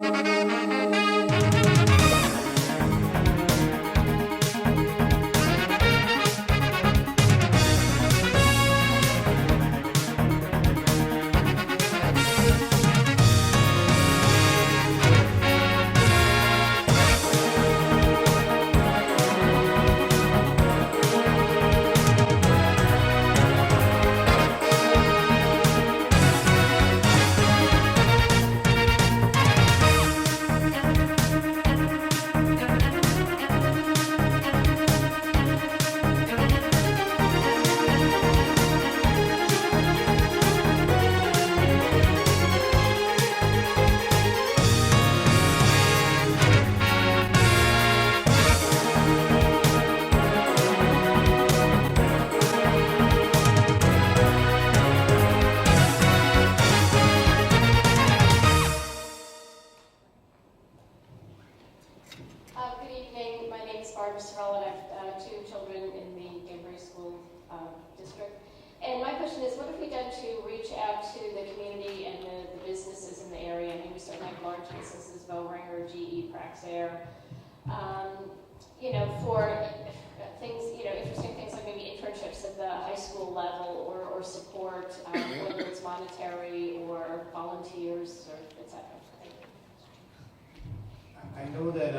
Good evening. My name is Barbara Sorrell, and I have two children in the Danbury School District. And my question is, what have we done to reach out to the community and the businesses in the area? I mean, we certainly have large businesses, Boehringer, GE, Praxair, for things, interesting things like maybe internships at the high school level or support, whether it's monetary or volunteers or et cetera. I know that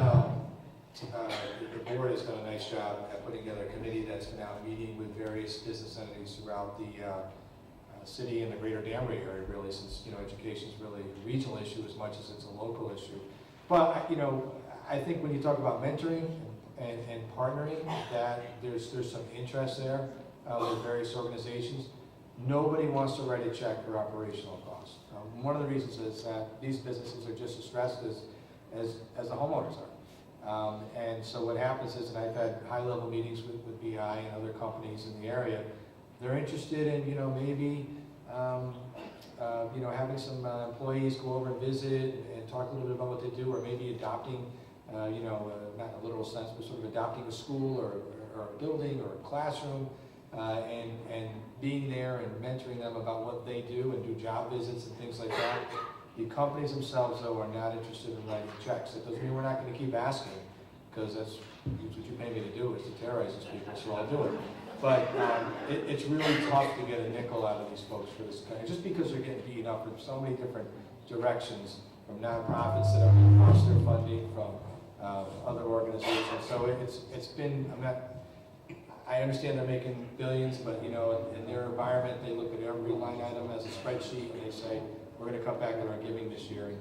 the board has done a nice job at putting together a committee that's been out meeting with various business entities throughout the city and the greater Danbury area, really, since education is really a regional issue as much as it's a local issue. But I think when you talk about mentoring and partnering, that there's some interest there with various organizations. Nobody wants to write a check for operational costs. One of the reasons is that these businesses are just as stressed as the homeowners are. And so what happens is, and I've had high-level meetings with BI and other companies in the area, they're interested in, maybe, having some employees go over and visit and talk a little bit about what they do, or maybe adopting, not in a literal sense, but sort of adopting a school or a building or a classroom, and being there and mentoring them about what they do and do job visits and things like that. The companies themselves, though, are not interested in writing checks. It doesn't mean we're not going to keep asking, because that's what you pay me to do, is to terrorize these people, so I'll do it. But it's really tough to get a nickel out of these folks for this kind, just because they're getting beaten up from so many different directions, from nonprofits that are foster funding, from other organizations. So it's been, I understand they're making billions, but in their environment, they look at every line item as a spreadsheet, and they say, we're going to cut back on our giving this year.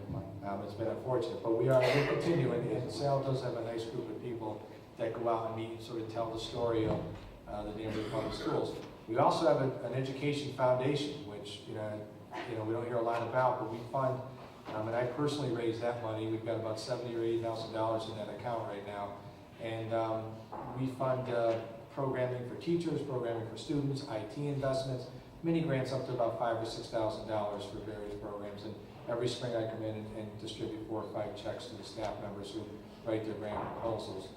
It's been unfortunate, but we'll continue. And Sal does have a nice group of people that go out and meet and sort of tell the story of the Danbury Public Schools. We also have an education foundation, which we don't hear a lot about, but we fund. And I personally raise that money. We've got about $70,000 or $80,000 in that account right now, and we fund programming for teachers, programming for students, IT investments. Mini grants up to about $5,000 or $6,000 for various programs, and every spring I come in and distribute 4 or 5 checks to the staff members who write their grant proposals.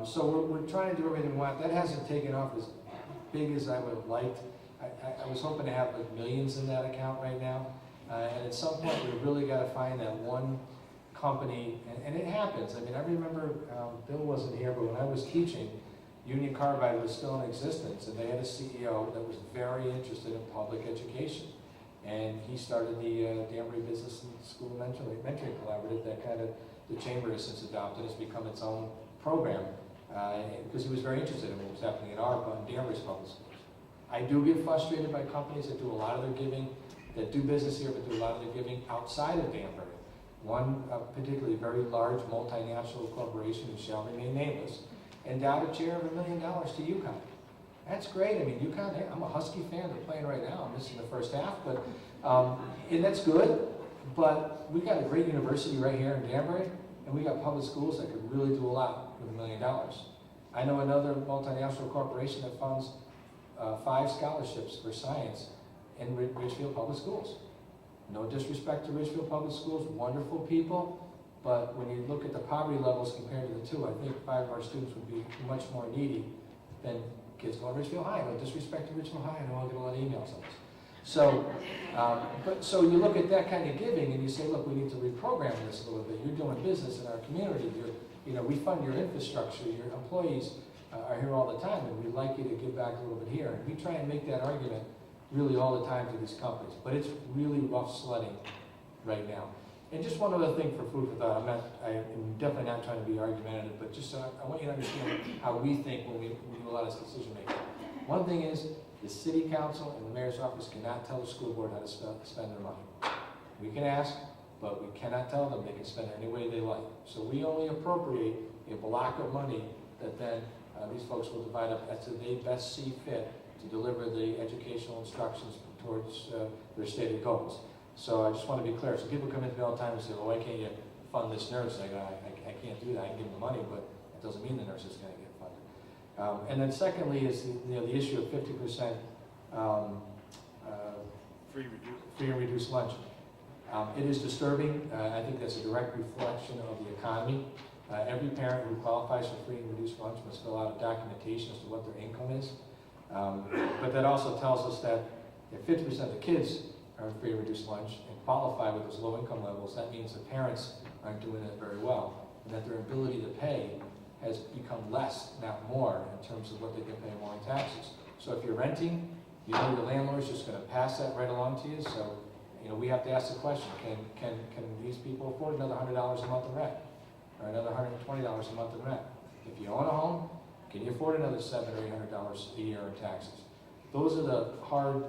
So we're trying to do everything we want. That hasn't taken off as big as I would have liked. I was hoping to have like millions in that account right now, and at some point we really got to find that one company, and it happens. I mean, I remember Bill wasn't here, but when I was teaching, Union Carbide was still in existence, and they had a CEO that was very interested in public education. And he started the Danbury Business and School Mentoring Collaborative that kind of the Chamber has since adopted. It's become its own program because he was very interested in what was happening in Danbury's public schools. I do get frustrated by companies that do a lot of their giving, that do business here, but do a lot of their giving outside of Danbury. One particularly very large multinational corporation, who shall remain nameless, endowed a chair of $1 million to UConn. That's great. I mean, UConn, hey, I'm a Husky fan. They're playing right now. I'm missing the first half, but and that's good. But we got a great university right here in Danbury, and we got public schools that could really do a lot with $1 million. I know another multinational corporation that funds 5 scholarships for science in Ridgefield Public Schools. No disrespect to Ridgefield Public Schools, wonderful people. But when you look at the poverty levels compared to the two, I think 5 of our students would be much more needy than kids going to Ridgefield High. No disrespect to Ridgefield High, I know I'll get a lot of emails on this. So you look at that kind of giving and you say, look, we need to reprogram this a little bit. You're doing business in our community. We fund your infrastructure. Your employees are here all the time, and we'd like you to give back a little bit here. And we try and make that argument really all the time to these companies. But it's really rough sledding right now. And just one other thing for food for thought. I'm definitely not trying to be argumentative, but just so I want you to understand how we think when we do a lot of this decision making. One thing is, the city council and the mayor's office cannot tell the school board how to spend their money. We can ask, but we cannot tell them they can spend it any way they like. So we only appropriate a block of money that then these folks will divide up as they best see fit to deliver the educational instructions towards their stated goals. So I just want to be clear. So people come into me all the time and say, well, why can't you fund this nurse? I go, I can't do that. I can give them the money, but it doesn't mean the nurse is going to get funded. And then secondly is the issue of 50% free and reduced lunch. It is disturbing. I think that's a direct reflection of the economy. Every parent who qualifies for free and reduced lunch must fill out a documentation as to what their income is. But that also tells us that if 50% of the kids are free and reduced lunch and qualify with those low income levels, that means the parents aren't doing it very well, and that their ability to pay has become less, not more, in terms of what they can pay more in taxes. So if you're renting, you know your landlord's just going to pass that right along to you. So, we have to ask the question: Can these people afford another $100 a month in rent, or another $120 a month in rent? If you own a home, can you afford another $700 or $800 a year in taxes? Those are the hard,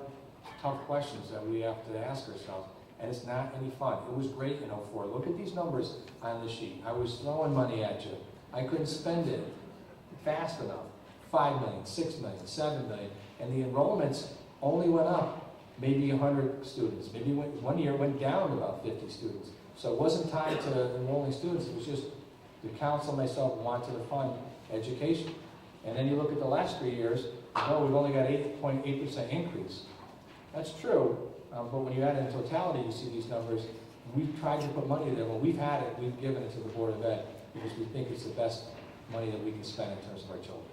tough questions that we have to ask ourselves, and it's not any fun. It was great in 04. Look at these numbers on the sheet. I was throwing money at you. I couldn't spend it fast enough. 5 million, 6 million, 7 million, and the enrollments only went up maybe 100 students. Maybe one year went down about 50 students. So it wasn't tied to enrolling students. It was just the council and myself wanted to fund education. And then you look at the last 3 years, we've only got 8.8% increase. That's true, but when you add it in totality, you see these numbers. We've tried to put money there. When we've had it, we've given it to the Board of Ed because we think it's the best money that we can spend in terms of our children.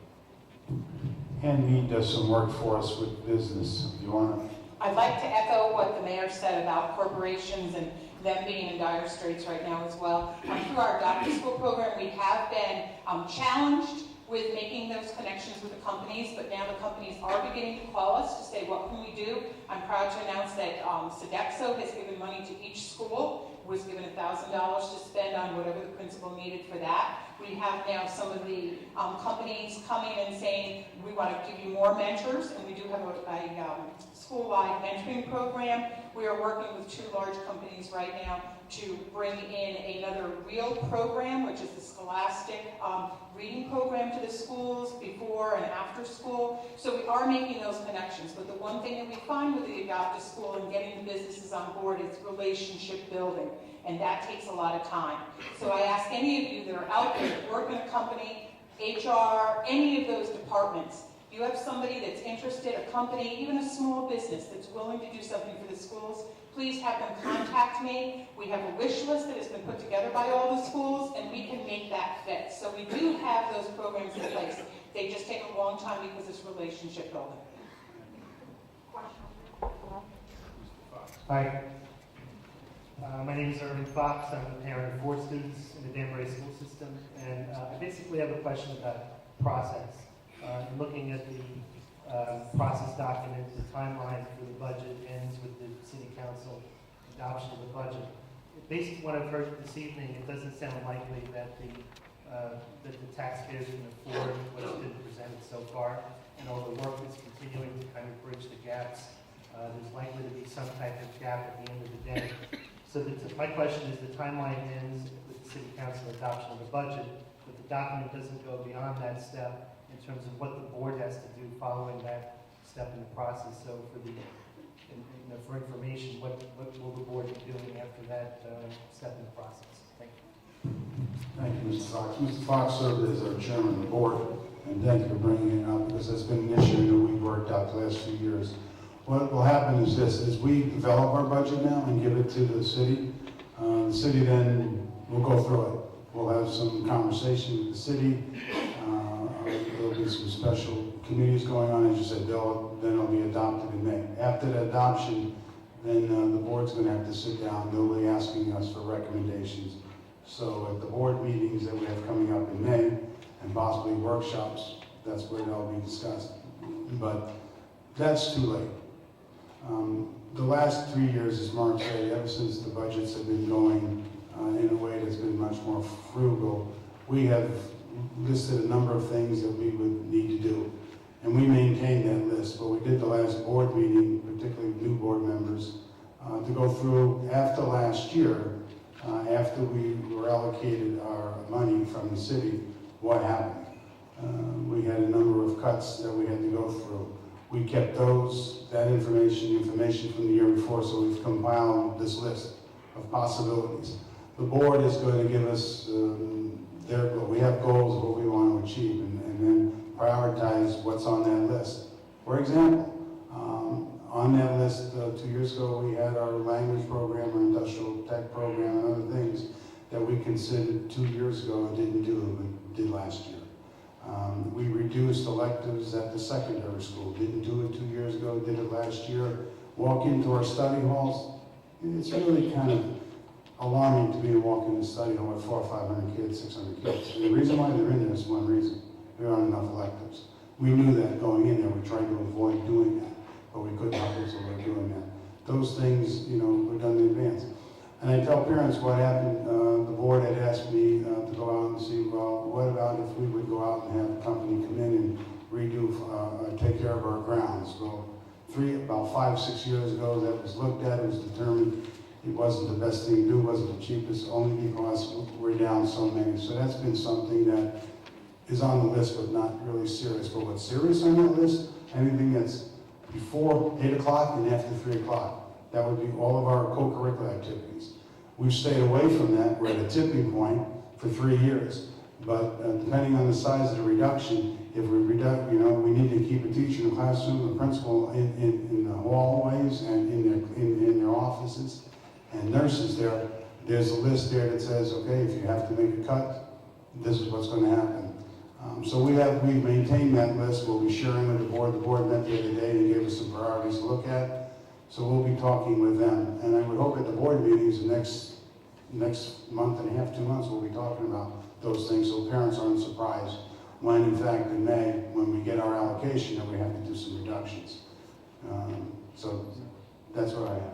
Handmead does some work for us with business. If you want to. I'd like to echo what the mayor said about corporations and them being in dire straits right now as well. Through our Adopt a School program, we have been challenged with making those connections with the companies, but now the companies are beginning to call us to say, what can we do? I'm proud to announce that Sodexo has given money to each school, was given $1,000 to spend on whatever the principal needed for that. We have now some of the companies coming and saying, we want to give you more mentors, and we do have a school-wide mentoring program. We are working with 2 large companies right now to bring in another real program, which is the Scholastic reading program to the schools before and after school. So we are making those connections. But the one thing that we find with the Adopt a School and getting the businesses on board is relationship building. And that takes a lot of time. So I ask any of you that are out there that work in a company, HR, any of those departments, if you have somebody that's interested, a company, even a small business that's willing to do something for the schools, please have them contact me. We have a wish list that has been put together by all the schools, and we can make that fit. So we do have those programs in place. They just take a long time because it's relationship building. Hi. My name is Erwin Fox. I'm a parent of 4 students in the Danbury school system, and I basically have a question about process. Looking at the process document, the timeline for the budget ends with the City Council adoption of the budget. Based on what I've heard this evening, it doesn't sound likely that the taxpayers can afford what's been presented so far, and all the work is continuing to kind of bridge the gaps. There's likely to be some type of gap at the end of the day. So my question is, the timeline ends with the City Council adoption of the budget, but the document doesn't go beyond that step in terms of what the board has to do following that step in the process. So for information, what will the board be doing after that step in the process? Thank you. Thank you, Mr. Fox. Mr. Fox served as our chairman of the board, and thank you for bringing it up because that's been an issue that we've worked out the last few years. What will happen is this: as we develop our budget now and give it to the city then will go through it. We'll have some conversation with the city. There'll be there's some special committees going on, as you said, then it'll be adopted in May. After the adoption, then the board's going to have to sit down. They'll be asking us for recommendations. So at the board meetings that we have coming up in May, and possibly workshops, that's where they'll be discussed. But that's too late. The last 3 years, as Mark said, ever since the budgets have been going in a way that's been much more frugal, we have listed a number of things that we would need to do. And we maintain that list, but we did the last board meeting, particularly new board members, to go through after last year, after we were allocated our money from the city, what happened. We had a number of cuts that we had to go through. We kept that information from the year before, so we've compiled this list of possibilities. The board is going to give us we have goals of what we want to achieve, and then prioritize what's on that list. For example, on that list 2 years ago, we had our language program, our industrial tech program, and other things that we considered 2 years ago and didn't do, but did last year. We reduced electives at the secondary school. Didn't do it 2 years ago, did it last year. Walk into our study halls, it's really kind of alarming to me to walk into the study hall with 400 or 500 kids, 600 kids. And the reason why they're in there is one reason. There aren't enough electives. We knew that going in there. We tried to avoid doing that, but we couldn't help it, so we're doing that. Those things, were done in advance. And I tell parents what happened. The board had asked me to go out and see, well, what about if we would go out and have a company come in and redo, take care of our grounds? Well, about 5, 6 years ago, that was looked at. It was determined it wasn't the best thing to do, wasn't the cheapest, only because we're down so many. So that's been something that is on the list, but not really serious. But what's serious on that list, anything that's before 8 o'clock and after 3 o'clock. That would be all of our co-curricular activities. We've stayed away from that. We're at a tipping point for 3 years. But depending on the size of the reduction, if we we need to keep a teacher in the classroom, a principal in the hallways and in their offices, and nurses there. There's a list there that says, okay, if you have to make a cut, this is what's going to happen. So we've maintained that list. We'll be sharing with the board. The board met the other day and gave us some priorities to look at. So we'll be talking with them. And I would hope at the board meetings the next month and a half, 2 months, we'll be talking about those things so parents aren't surprised when, in fact, in May, when we get our allocation, that we have to do some reductions. So that's what I have.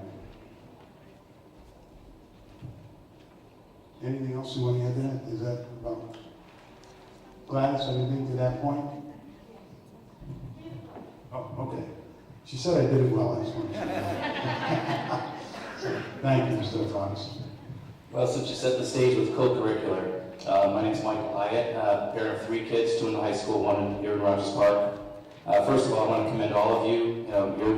Anything else you want to add to that? Is that about Gladys, anything to that point? Oh, okay. She said I did it well. I just want to Thank you, Mr. Fox. Well, since you set the stage with co-curricular, my name is Michael Hyatt, parent of 3 kids, 2 in the high school, 1 here in Rogers Park. First of all, I want to commend all of you,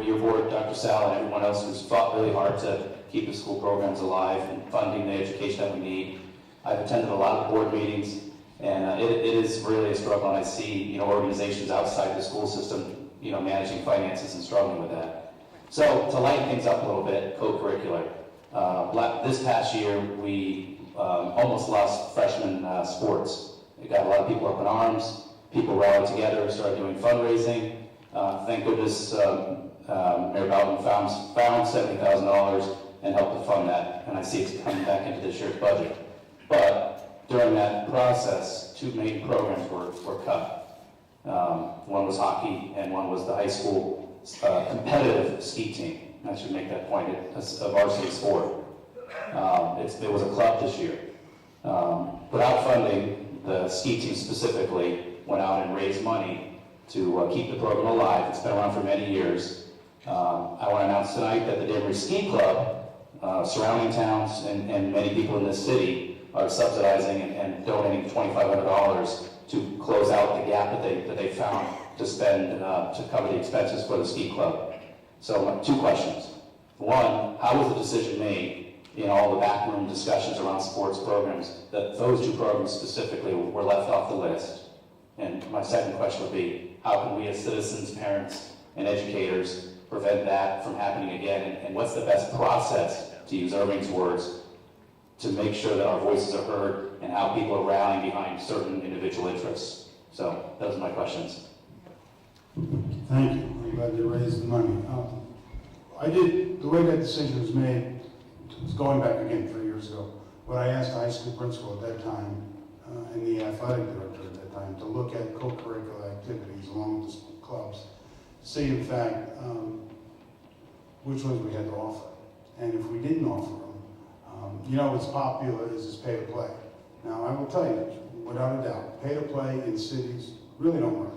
your board, Dr. Sal, and everyone else who's fought really hard to keep the school programs alive and funding the education that we need. I've attended a lot of board meetings, and it is really a struggle, and I see, organizations outside the school system, managing finances and struggling with that. So to lighten things up a little bit, co-curricular. This past year, we almost lost freshman sports. It got a lot of people up in arms. People rallied together, started doing fundraising. Thank goodness Mayor Bowden found $70,000 and helped to fund that, and I see it's coming back into this year's budget. But during that process, 2 main programs were cut. One was hockey, and one was the high school competitive ski team. I should make that point. It's a varsity sport. There was a club this year. Without funding, the ski team specifically went out and raised money to keep the program alive. It's been around for many years. I want to announce tonight that the Danbury Ski Club, surrounding towns, and many people in this city are subsidizing and donating $2,500 to close out the gap that they found to spend to cover the expenses for the ski club. So 2 questions. One, how was the decision made in all the backroom discussions around sports programs that those 2 programs specifically were left off the list? And my second question would be, how can we as citizens, parents, and educators prevent that from happening again? And what's the best process, to use Irving's words, to make sure that our voices are heard and how people are rallying behind certain individual interests? So those are my questions. Thank you. I'm glad you raised the money. The way that decision was made, was going back again 3 years ago, but I asked the high school principal at that time, and the athletic director at that time, to look at co-curricular activities along with the clubs, to see in fact which ones we had to offer. And if we didn't offer them, what's popular is pay to play. Now, I will tell you, without a doubt, pay to play in cities really don't work.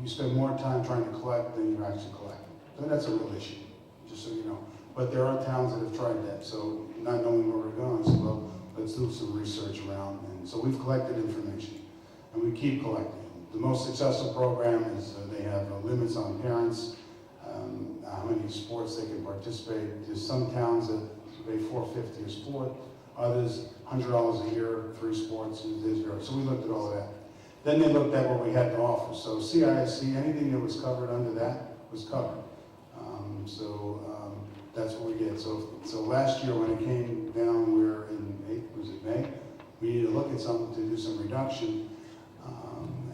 You spend more time trying to collect than you actually collect. So that's a real issue, just so you know. But there are towns that have tried that, so not knowing where we're going, so well, let's do some research around. And so we've collected information, and we keep collecting. The most successful program is they have limits on parents, how many sports they can participate. There's some towns that pay $450 a sport, others $100 a year, 3 sports, and so we looked at all of that. Then they looked at what we had to offer. So CISC, anything that was covered under that was covered. That's what we did. So last year when it came down, we were in May, we needed to look at something to do some reduction.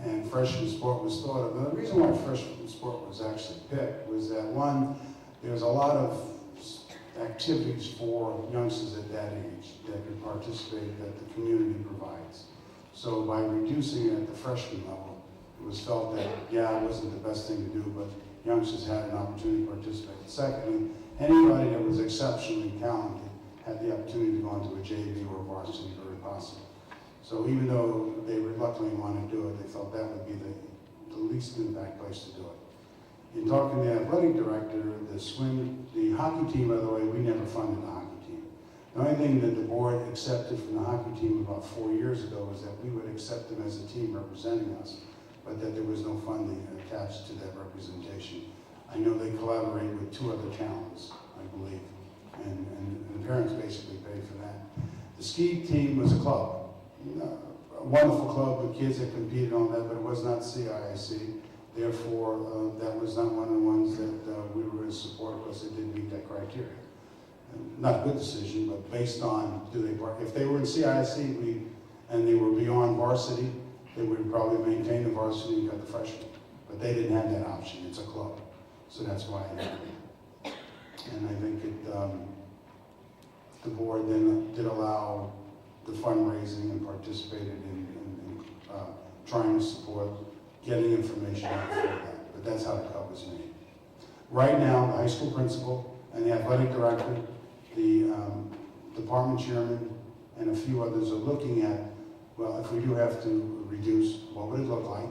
And freshman sport was thought of. And the reason why freshman sport was actually picked was that, one, there's a lot of activities for youngsters at that age that could participate that the community provides. So by reducing it at the freshman level, it was felt that, it wasn't the best thing to do, but youngsters had an opportunity to participate. Secondly, anybody that was exceptionally talented had the opportunity to go into a JV or varsity very possible. So even though they reluctantly wanted to do it, they felt that would be the least impact place to do it. In talking to the athletic director, the hockey team, by the way, we never funded the hockey team. The only thing that the board accepted from the hockey team about 4 years ago was that we would accept them as a team representing us, but that there was no funding attached to that representation. I know they collaborate with 2 other towns, I believe, and the parents basically pay for that. The ski team was a club, a wonderful club with kids that competed on that, but it was not CISC. Therefore, that was not one of the ones that we were going to support because it didn't meet that criteria. Not a good decision, but based on if they were in CISC and they were beyond varsity, they would probably maintain the varsity and got the freshmen. But they didn't have that option. It's a club. So that's why it happened. And I think the board then did allow the fundraising and participated in trying to support getting information out for that. But that's how the cut was made. Right now, the high school principal and the athletic director, the department chairman, and a few others are looking at, well, if we do have to reduce, what would it look like?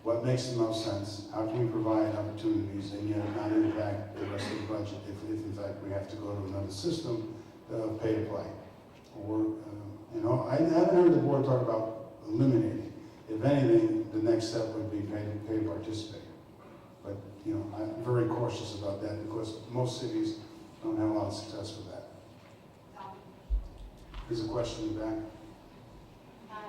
What makes the most sense? How can we provide opportunities and yet not impact the rest of the budget if in fact we have to go to another system of pay to play? Or, I haven't heard the board talk about eliminating. If anything, the next step would be pay to participate. But, I'm very cautious about that because most cities don't have a lot of success with that. There's a question in the back. Hi,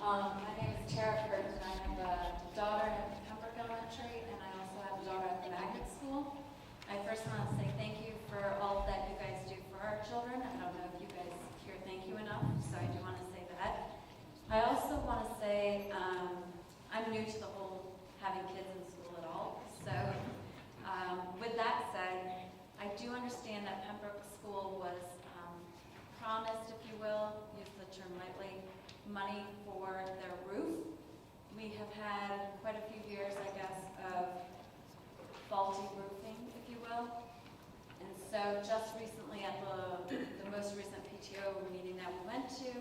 my name is Tara Curtin, and I have a daughter at Pembroke Elementary, and I also have a daughter at the magnet school. I first want to say thank you for all that you guys do for our children. I don't know if you guys hear thank you enough, so I do want to say that. I also want to say I'm new to the whole having kids in school at all. So with that said, I do understand that Pembroke School was promised, if you will, use the term lightly, money for their roof. We have had quite a few years, I guess, of faulty roofing, if you will. And so just recently at the most recent PTO meeting that we went to,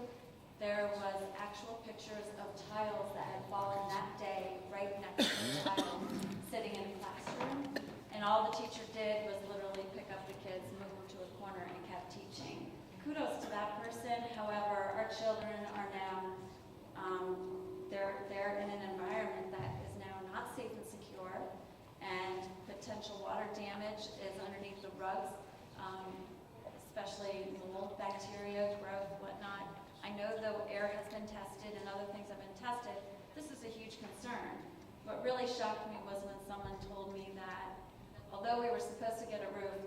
there was actual pictures of tiles that had fallen that day right next to the child sitting in a classroom. And all the teacher did was literally pick up the kids, move them to a corner, and kept teaching. Kudos to that person. However, our children are now, they're in an environment that is now not safe and secure, and potential water damage is underneath the rugs, especially mold, bacteria, growth, whatnot. I know though air has been tested and other things have been tested, this is a huge concern. What really shocked me was when someone told me that although we were supposed to get a roof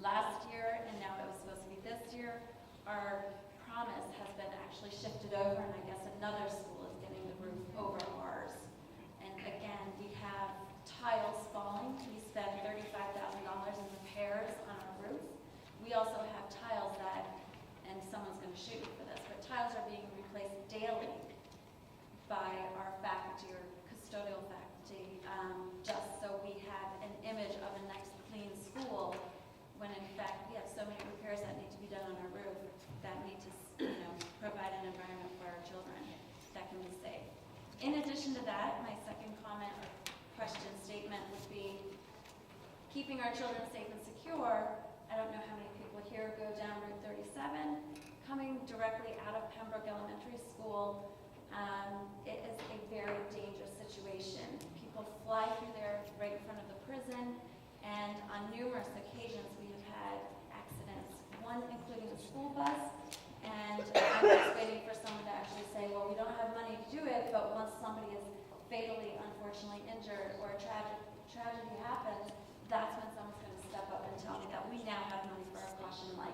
last year and now it was supposed to be this year, our promise has been actually shifted over, and I guess another school is getting the roof over ours. And again, we have tiles falling. We spend $35,000 in repairs on our roof. We also have tiles that, and someone's going to shoot me for this, but tiles are being replaced daily by our faculty or custodial faculty, just so we have an image of a nice clean school, when in fact we have so many repairs that need to be done on our roof that need to, provide an environment for our children that can be safe. In addition to that, my second comment or question statement would be keeping our children safe and secure. I don't know how many people here go down Route 37, coming directly out of Pembroke Elementary School. It is a very dangerous situation. People fly through there right in front of the prison, and on numerous occasions we have had accidents, one including a school bus, and I'm just waiting for someone to actually say, well, we don't have money to do it, but once somebody is fatally, unfortunately injured or a tragedy happens, that's when someone's going to step up and tell me that we now have money for a caution light.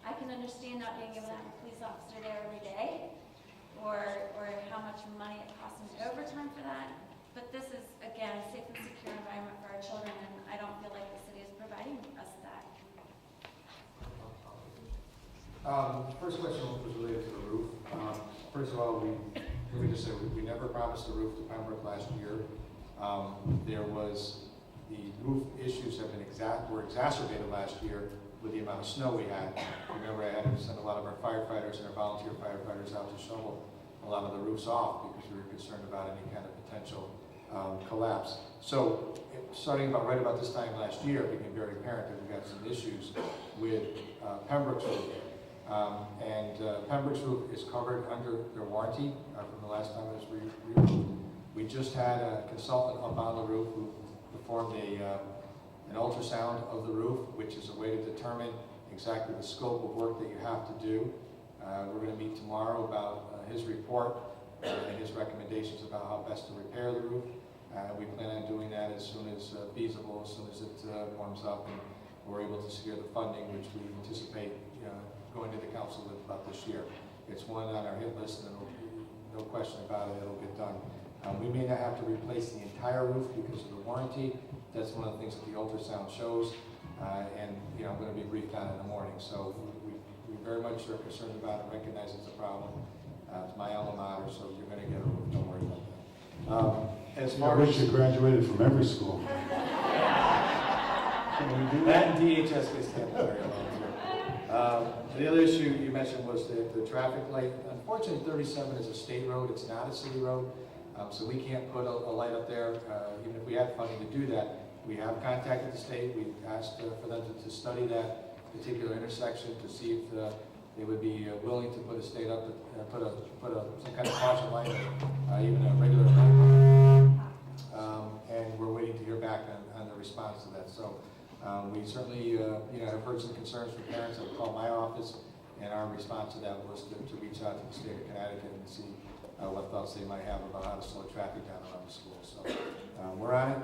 I can understand not being able to have a police officer there every day, or how much money it costs in overtime for that. But this is, again, a safe and secure environment for our children, and I don't feel like the city is providing us that. First question was related to the roof. First of all, let me just say, we never promised the roof to Pembroke last year. The roof issues were exacerbated last year with the amount of snow we had. Remember, I had to send a lot of our firefighters and our volunteer firefighters out to shovel a lot of the roofs off because we were concerned about any kind of potential collapse. So, starting right about this time last year, it became very apparent that we got some issues with Pembroke's roof. Pembroke's roof is covered under their warranty from the last time it was removed. We just had a consultant up on the roof who performed an ultrasound of the roof, which is a way to determine exactly the scope of work that you have to do. We're going to meet tomorrow about his report and his recommendations about how best to repair the roof. We plan on doing that as soon as feasible, as soon as it warms up and we're able to secure the funding, which we anticipate going to the council with about this year. It's one on our hit list, and no question about it, it'll get done. We may not have to replace the entire roof because of the warranty. That's one of the things that the ultrasound shows, and I'm going to be briefed on in the morning. So we very much are concerned about it, recognize it's a problem. It's my alma mater, so you're going to get a roof. Don't worry about that. As far as you graduated from every school. That and DHS gets temporary around here. The other issue you mentioned was the traffic light. Unfortunately, 37 is a state road. It's not a city road. So we can't put a light up there, even if we had funding to do that. We have contacted the state. We've asked for them to study that particular intersection to see if they would be willing to put a state up, put some kind of caution light, or even a regular light. And we're waiting to hear back on the response to that. So we certainly, have heard some concerns from parents that have called my office, and our response to that was to reach out to the state of Connecticut and see what thoughts they might have about how to slow traffic down around the school. So we're on it,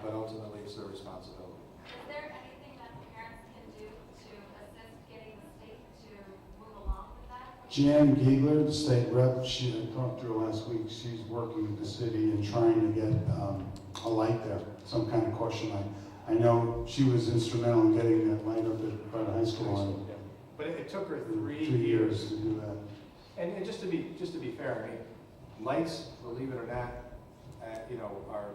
but ultimately it's their responsibility. Is there anything that parents can do to assist getting the state to move along with that? Jan Giegler, the state rep, I talked to her last week. She's working with the city and trying to get a light there, some kind of caution light. I know she was instrumental in getting that light up at Breda High School. Yeah. But it took her 3 years to do that. And just to be fair, I mean, lights, believe it or not, are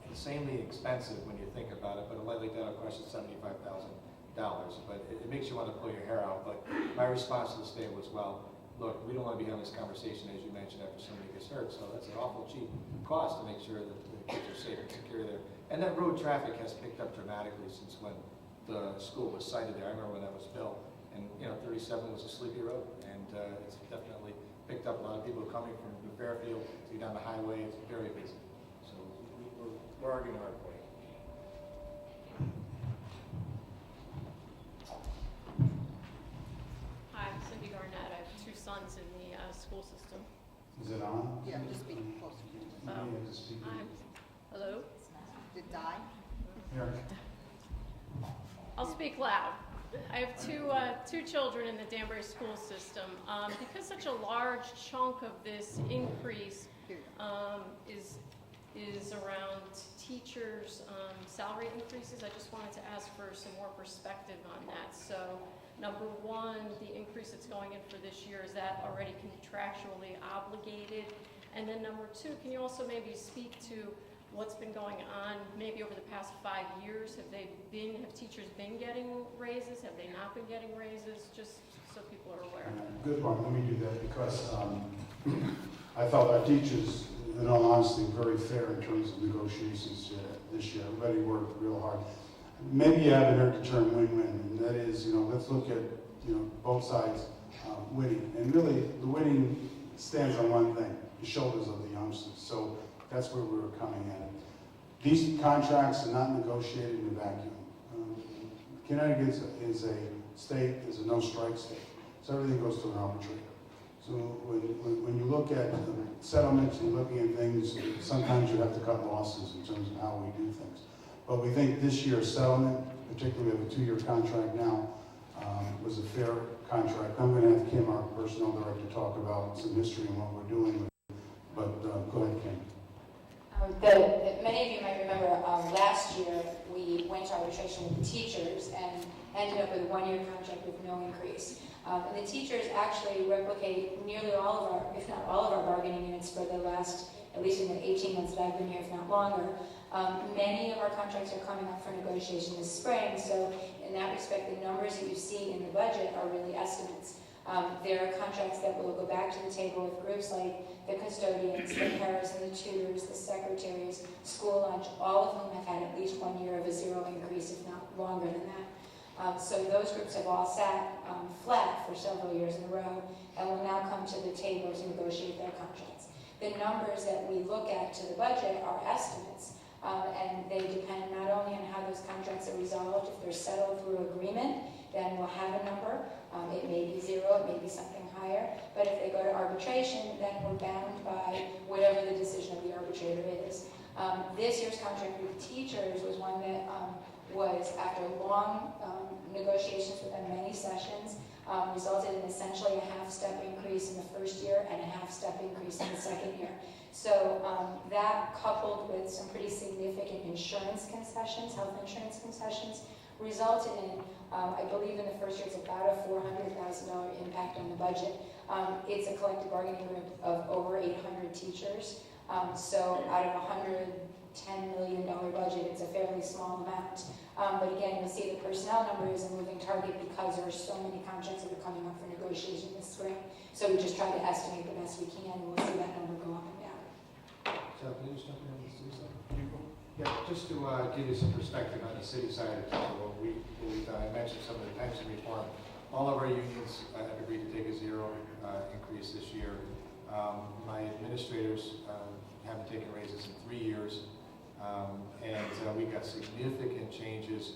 insanely expensive when you think about it. But a light like that will cost you $75,000. But it makes you want to pull your hair out. But my response to the state was, well, look, we don't want to be having this conversation, as you mentioned, after somebody gets hurt. So that's an awful cheap cost to make sure that the kids are safe and secure there. And that road traffic has picked up dramatically since when the school was sited there. I remember when that was built. And 37 was a sleepy road, and it's definitely picked up a lot of people coming from New Fairfield to down the highway. It's very busy. So we're arguing our point. Hi, I'm Cindy Garnett. I have 2 sons in the school system. Is it on? Yeah, just speak closer. Hello? Did die? Here. I'll speak loud. I have two children in the Danbury school system. Because such a large chunk of this increase is around teachers' salary increases, I just wanted to ask for some more perspective on that. So, number one, the increase that's going in for this year, is that already contractually obligated? And then number two, can you also maybe speak to what's been going on maybe over the past 5 years? Have teachers been getting raises? Have they not been getting raises? Just so people are aware. Good one. Let me do that because I felt our teachers, in all honesty, were very fair in terms of negotiations this year. Everybody worked real hard. Maybe you haven't heard the term win-win, and that is, let's look at, both sides winning. And really, the winning stands on one thing, the shoulders of the youngsters. So that's where we were coming at it. These contracts are not negotiated in a vacuum. Connecticut is a state, is a no-strike state. So everything goes to an arbitrator. So when you look at settlements and looking at things, sometimes you have to cut losses in terms of how we do things. But we think this year's settlement, particularly with a 2-year contract now, was a fair contract. I'm going to have Kim, our personnel director, talk about some history and what we're doing. But go ahead, Kim. Many of you might remember last year we went to arbitration with the teachers and ended up with a 1-year contract with no increase. And the teachers actually replicate nearly all of our, if not all of our bargaining units for the last, at least in the 18 months that I've been here, if not longer. Many of our contracts are coming up for negotiation this spring, so in that respect, the numbers that you see in the budget are really estimates. There are contracts that will go back to the table with groups like the custodians, the paras and the tutors, the secretaries, school lunch, all of whom have had at least 1 year of a 0 increase, if not longer than that. So those groups have all sat flat for several years in a row and will now come to the table to negotiate their contracts. The numbers that we look at to the budget are estimates, and they depend not only on how those contracts are resolved. If they're settled through agreement, then we'll have a number. It may be 0, it may be something higher, but if they go to arbitration, then we're bound by whatever the decision of the arbitrator is. This year's contract with teachers was one that was, after long negotiations with them, many sessions, resulted in essentially a half-step increase in the first year and a half-step increase in the second year. So that, coupled with some pretty significant insurance concessions, health insurance concessions, resulted in, I believe in the first year, it's about a $400,000 impact on the budget. It's a collective bargaining group of over 800 teachers. So out of $110 million budget, it's a fairly small amount. But again, you'll see the personnel number is a moving target because there are so many contracts that are coming up for negotiation this spring. So we just try to estimate the best we can, and we'll see that number go up and down. So can you just jump in on the city side? Yeah, just to give you some perspective on the city side of town, I mentioned some of the pension reform. All of our unions have agreed to take a 0 increase this year. My administrators haven't taken raises in 3 years. And we got significant changes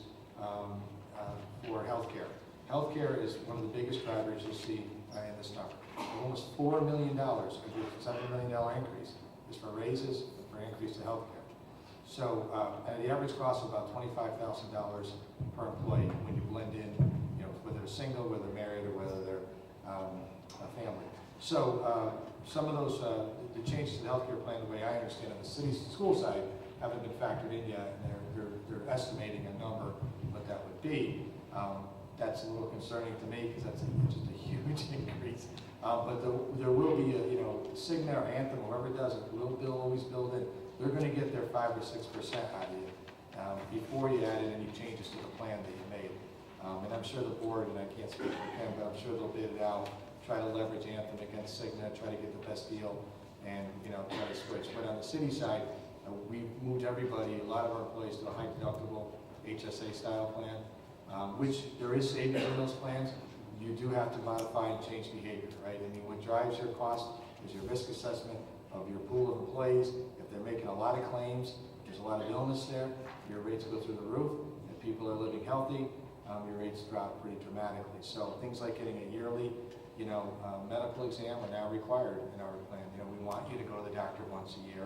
for healthcare. Healthcare is one of the biggest drivers you'll see in this number. Almost $4 million, a $7 million increase, is for raises for increase to healthcare. So the average cost is about $25,000 per employee when you blend in, whether they're single, whether they're married, or whether they're a family. So some of those, the changes to the healthcare plan, the way I understand it, the city school side, haven't been factored in yet, and they're estimating a number what that would be. That's a little concerning to me because that's just a huge increase. But there will be Cigna or Anthem, whoever does it, will always build in. They're going to get their 5 or 6% out of you before you add in any changes to the plan that you made. And I'm sure the board, and I can't speak for them, but I'm sure they'll bid it out, try to leverage Anthem against Cigna, try to get the best deal, and try to switch. But on the city side, we moved everybody, a lot of our employees, to a high deductible HSA style plan, which there is savings in those plans. You do have to modify and change behavior, right? I mean, what drives your cost is your risk assessment of your pool of employees. If they're making a lot of claims, there's a lot of illness there, your rates go through the roof. If people are living healthy, your rates drop pretty dramatically. So things like getting a yearly, medical exam are now required in our plan. We want you to go to the doctor once a year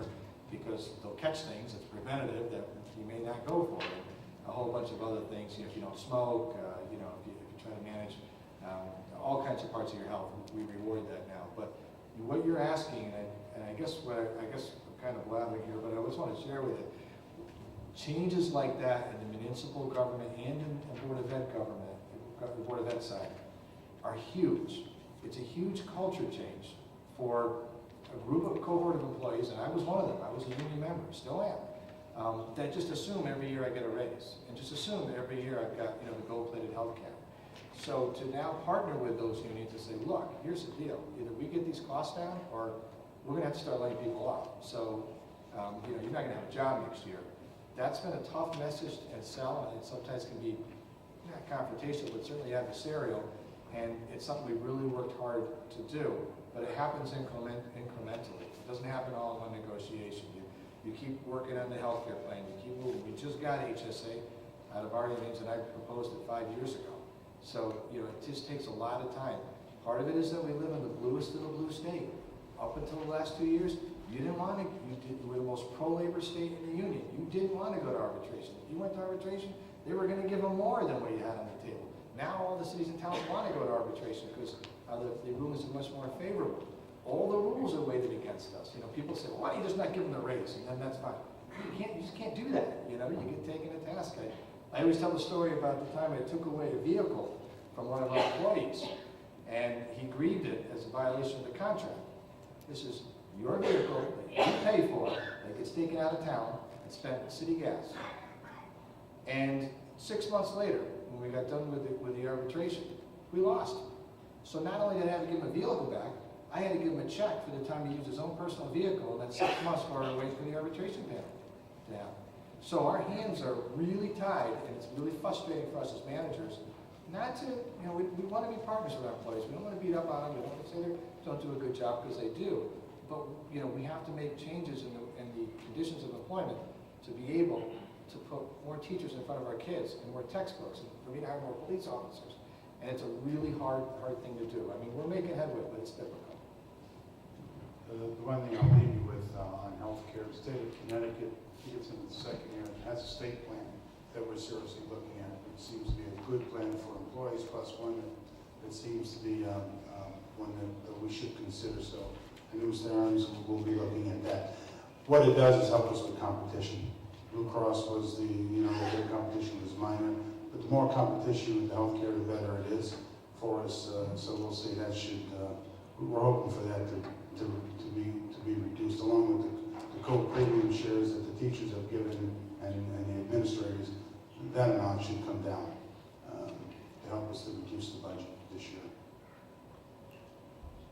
because they'll catch things, it's preventative, that you may not go for it. a whole bunch of other things. You know, if you don't smoke, you know, if you try to manage all kinds of parts of your health, we reward that now. But what you're asking, and I guess I'm kind of blabbing here, but I just want to share with you, changes like that in the municipal government and in the Board of Ed government, the Board of Ed side, are huge. It's a huge culture change for a group of cohort of employees, and I was one of them. I was a union member, still am. That just assume every year I get a raise, and just assume that every year I've got, you know, the gold-plated health care. So to now partner with those unions to say, look, here's the deal: either we get these costs down, or we're going to have to start laying people off. So, you know, you're not going to have a job next year. That's been a tough message to sell, and it sometimes can be not confrontational, but certainly adversarial. And it's something we really worked hard to do, but it happens incrementally. It doesn't happen all in one negotiation. You keep working on the healthcare plan. You keep moving. We just got HSA out of our unions, and I proposed it 5 years ago. So, you know, it just takes a lot of time. Part of it is that we live in the bluest of the blue state. Up until the last 2 years, you didn't want to, you were the most pro-labor state in the union. You didn't want to go to arbitration. If you went to arbitration, they were going to give them more than what you had on the table. Now all the cities and towns want to go to arbitration because the rulings are much more favorable. All the rules are weighted against us. You know, people say, well, why don't you just not give them the raise? And then that's fine. You just can't do that. You know, you get taken to task. I always tell the story about the time I took away a vehicle from one of our employees, and he grieved it as a violation of the contract. This is your vehicle that you pay for, that gets taken out of town and spent with city gas. And 6 months later, when we got done with the arbitration, we lost. So not only did I have to give him a vehicle back, I had to give him a check for the time he used his own personal vehicle, and that's 6 months for our wait for the arbitration panel to happen. So our hands are really tied, and it's really frustrating for us as managers. Not to, you know, we want to be partners with our employees. We don't want to beat up on them. We don't want to say they don't do a good job, because they do. But, you know, we have to make changes in the conditions of employment to be able to put more teachers in front of our kids and more textbooks, and for me to hire more police officers. And it's a really hard thing to do. I mean, we're making headway, but it's difficult. The one thing I'll leave you with on healthcare, the state of Connecticut, I think it's in the second year, has a state plan that we're seriously looking at. It seems to be a good plan for employees, plus one that seems to be one that we should consider. So the new stars will be looking at that. What it does is help us with competition. Blue Cross was their competition was minor, but the more competition with the healthcare, the better it is for us. So we'll see. That should we're hoping for that to be reduced, along with the co-premium shares that the teachers have given and the administrators. That amount should come down to help us to reduce the budget this year.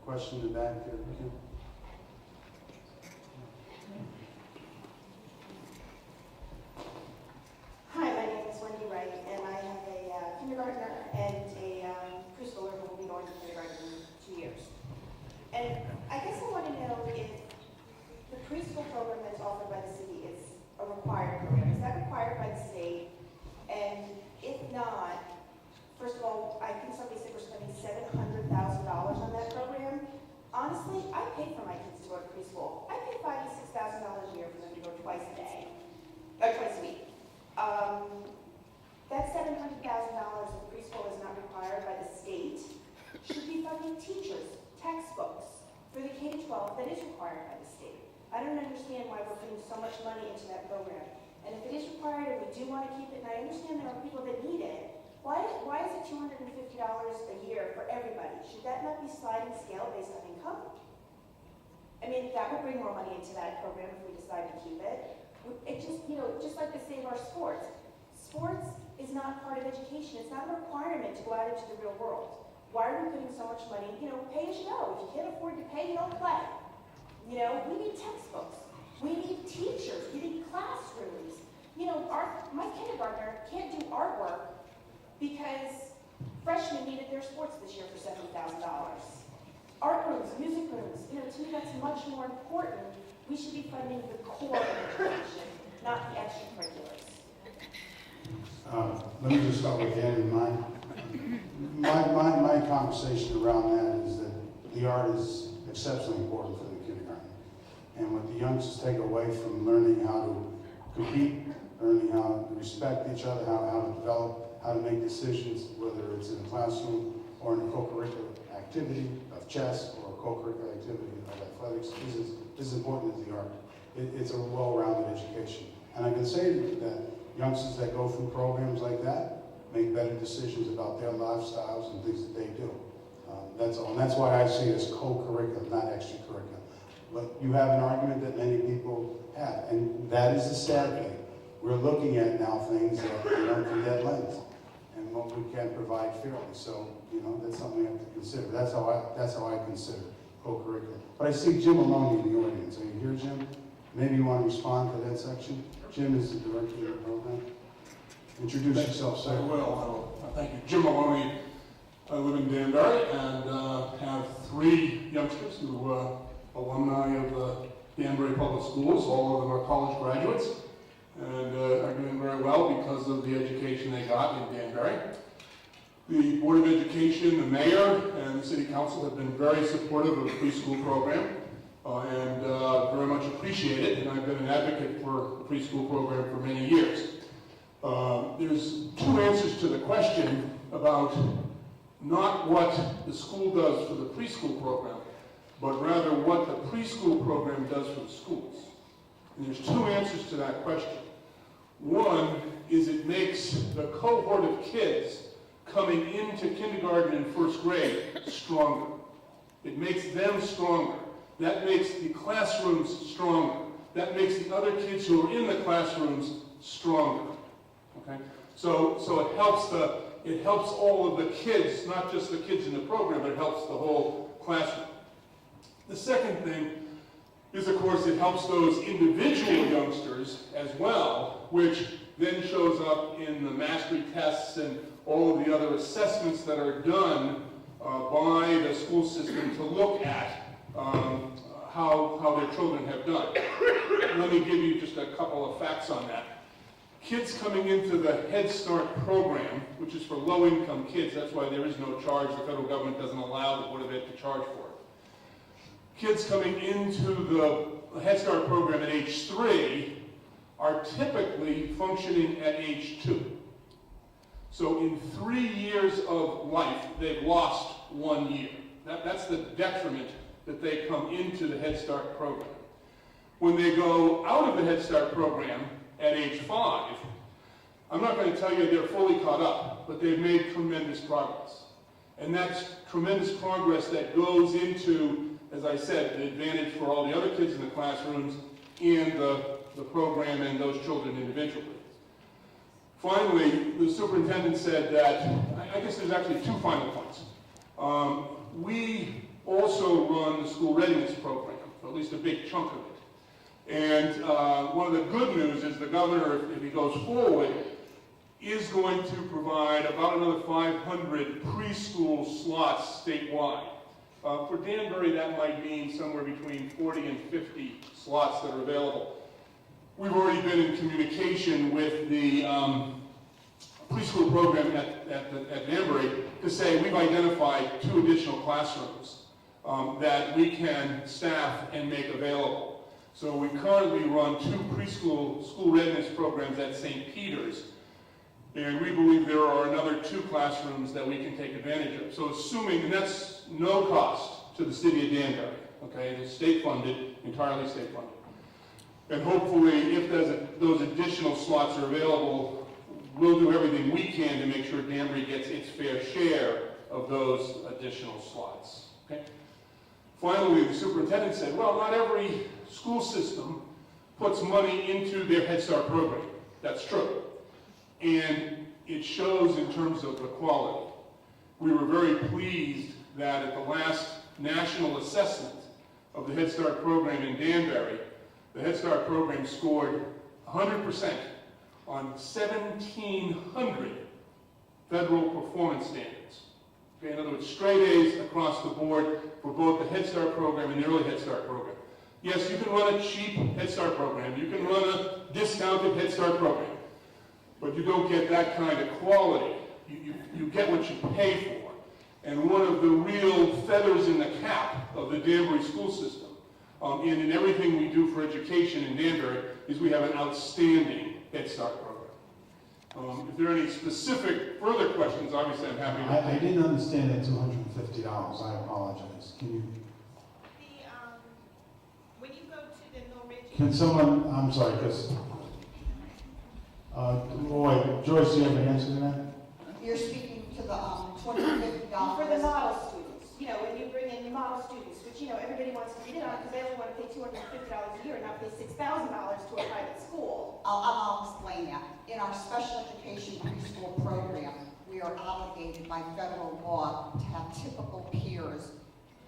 Question in the back there, Kim? Hi, my name is Wendy Wright, and I have a kindergartner and a preschooler who will be going to kindergarten in 2 years. And I guess I want to know if the preschool program that's offered by the city is a required program. Is that required by the state? And if not, first of all, I think somebody said we're spending $700,000 on that program. Honestly, I pay for my kids to go to preschool. I pay $5,000 to $6,000 a year for them to go twice a week. That $700,000 of preschool is not required by the state. Should be funding teachers, textbooks for the K-12 that is required by the state. I don't understand why we're putting so much money into that program. And if it is required and we do want to keep it, and I understand there are people that need it, why is it $250 a year for everybody? Should that not be sliding scale based on income? I mean, that would bring more money into that program if we decide to keep it. It just, just like the Save Our Sports. Sports is not part of education. It's not a requirement to go out into the real world. Why are we putting so much money? Pay as you go. If you can't afford to pay, you don't play. We need textbooks. We need teachers. We need classrooms. My kindergartner can't do artwork because freshmen needed their sports this year for $70,000. Art rooms, music rooms, to me that's much more important. We should be funding the core of education, not the extracurriculars. Let me just start with the end in mind. My conversation around that is that the art is exceptionally important for the kindergarten. And what the youngsters take away from learning how to compete, learning how how to respect each other, how to develop, how to make decisions, whether it's in a classroom or in a co-curricular activity of chess or a co-curricular activity of athletics. This is as important as the art. It's a well-rounded education. And I can say that youngsters that go through programs like that make better decisions about their lifestyles and things that they do. That's all. And that's why I see it as co-curricular, not extracurricular. But you have an argument that many people have, and that is the sad thing. We're looking at now things that we don't through that lens, and what we can provide fairly. So, that's something we have to consider. That's how I consider co-curricular. But I see Jim Maloney in the audience. Are you here, Jim? Maybe you want to respond to that section. Jim is the director of the program. Introduce yourself, sir. I will. Thank you. Jim Maloney. I live in Danbury and have 3 youngsters who are alumni of the Danbury Public Schools. All of them are college graduates and are doing very well because of the education they got in Danbury. The Board of Education, the mayor, and the city council have been very supportive of the preschool program and very much appreciate it. And I've been an advocate for the preschool program for many years. There's 2 answers to the question about not what the school does for the preschool program, but rather what the preschool program does for the schools. And there's 2 answers to that question. One is it makes the cohort of kids coming into kindergarten and 1st grade stronger. It makes them stronger. That makes the classrooms stronger. That makes the other kids who are in the classrooms stronger. Okay? So it helps all of the kids, not just the kids in the program, but it helps the whole classroom. The second thing is, of course, it helps those individual youngsters as well, which then shows up in the mastery tests and all of the other assessments that are done by the school system to look at how their children have done. Let me give you just a couple of facts on that. Kids coming into the Head Start program, which is for low-income kids, that's why there is no charge. The federal government doesn't allow the Board of Ed to charge for it. Kids coming into the Head Start program at age 3 are typically functioning at age 2. So in 3 years of life, they've lost 1 year. That's the detriment that they come into the Head Start program. When they go out of the Head Start program at age 5, I'm not going to tell you they're fully caught up, but they've made tremendous progress. And that's tremendous progress that goes into, as I said, the advantage for all the other kids in the classrooms and the program and those children individually. Finally, the superintendent said that, I guess there's actually 2 final points. We also run the school readiness program, or at least a big chunk of it. And one of the good news is the governor, if he goes forward, is going to provide about another 500 preschool slots statewide. For Danbury, that might mean somewhere between 40 and 50 slots that are available. We've already been in communication with the preschool program at Danbury to say we've identified 2 additional classrooms that we can staff and make available. So we currently run 2 preschool school readiness programs at St. Peter's, and we believe there are another 2 classrooms that we can take advantage of. So assuming, and that's no cost to the city of Danbury, okay? It's state funded, entirely state funded. And hopefully, if those additional slots are available, we'll do everything we can to make sure Danbury gets its fair share of those additional slots, okay? Finally, the superintendent said, well, not every school system puts money into their Head Start program. That's true. And it shows in terms of the quality. We were very pleased that at the last national assessment of the Head Start program in Danbury, the Head Start program scored 100% on 1,700 federal performance standards. Okay, in other words, straight A's across the board for both the Head Start program and the Early Head Start program. Yes, you can run a cheap Head Start program. You can run a discounted Head Start program. But you don't get that kind of quality. You get what you pay for. And one of the real feathers in the cap of the Danbury school system, and in everything we do for education in Danbury, is we have an outstanding Head Start program. If there are any specific further questions, obviously I'm happy to. I didn't understand that $250. I apologize. Can you, When you go to the Norwegian. can someone, I'm sorry, because, wait, Joyce, do you have an answer to that? You're speaking to the $250. For the model students, when you bring in model students, which, everybody wants to get on because they only want to pay $250 a year and not pay $6,000 to a private school. I'll explain that. In our special education preschool program, we are obligated by federal law to have typical peers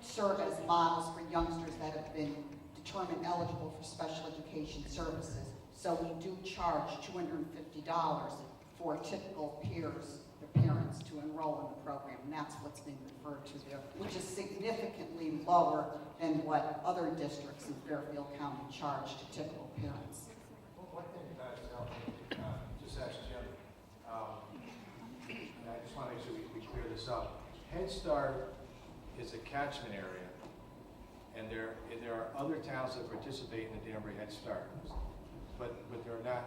serve as models for youngsters that have been determined eligible for special education services. So we do charge $250 for typical peers, their parents, to enroll in the program, and that's what's being referred to there, which is significantly lower than what other districts in Fairfield County charge to typical parents. One thing about just ask Jim, and I just want to make sure we clear this up. Head Start is a catchment area, and there are other towns that participate in the Danbury Head Start, but they're not,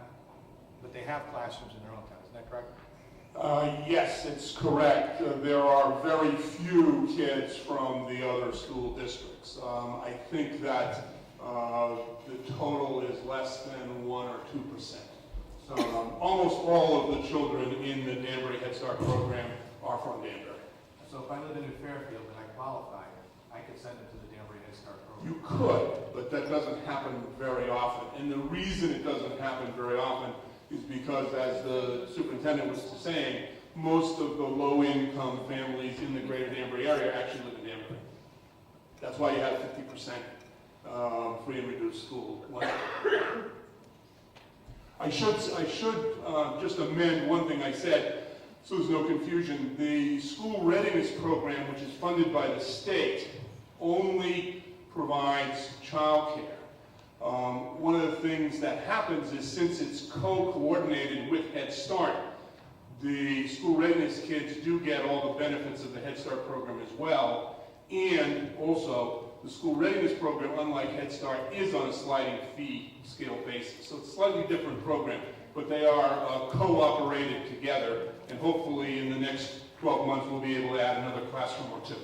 but they have classrooms in their own towns. Isn't that correct? Yes, it's correct. There are very few kids from the other school districts. I think that the total is less than 1 or 2%. So almost all of the children in the Danbury Head Start program are from Danbury. So if I live in New Fairfield and I qualify, I could send them to the Danbury Head Start program. You could, but that doesn't happen very often. And the reason it doesn't happen very often is because, as the superintendent was saying, most of the low-income families in the greater Danbury area actually live in Danbury. That's why you have 50% free and reduced school lunch. I should just amend one thing I said, so there's no confusion. The school readiness program, which is funded by the state, only provides childcare. One of the things that happens is, since it's co-coordinated with Head Start, the school readiness kids do get all the benefits of the Head Start program as well. And also, the school readiness program, unlike Head Start, is on a sliding fee scale basis. So it's a slightly different program, but they are co-operated together. And hopefully in the next 12 months, we'll be able to add another classroom or two.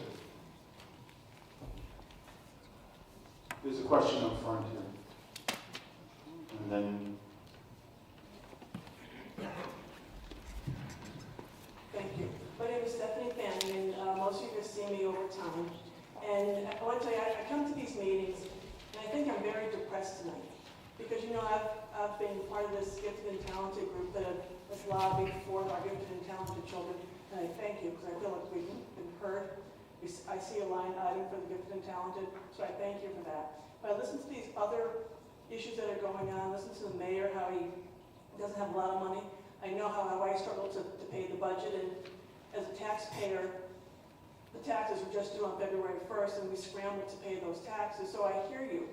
There's a question up front here. And then, Thank you. My name is Stephanie Fanning, and most of you have seen me over time. And I want to tell you, I come to these meetings, and I think I'm very depressed tonight. Because, I've been part of this gifted and talented group that has lobbied for our gifted and talented children. And I thank you, because I feel like we've been heard. I see a line item for the gifted and talented, so I thank you for that. But I listen to these other issues that are going on, listen to the mayor, how he doesn't have a lot of money. I know how I struggle to pay the budget, and as a taxpayer, the taxes were just due on February 1st, and we scrambled to pay those taxes, so I hear you.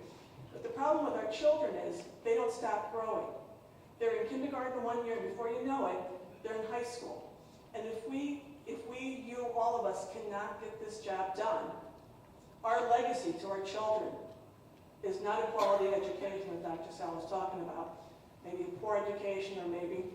But the problem with our children is they don't stop growing. They're in kindergarten 1 year, before you know it, they're in high school. And if all of us cannot get this job done, our legacy to our children is not a quality education that Dr. Sal was talking about. Maybe a poor education, or maybe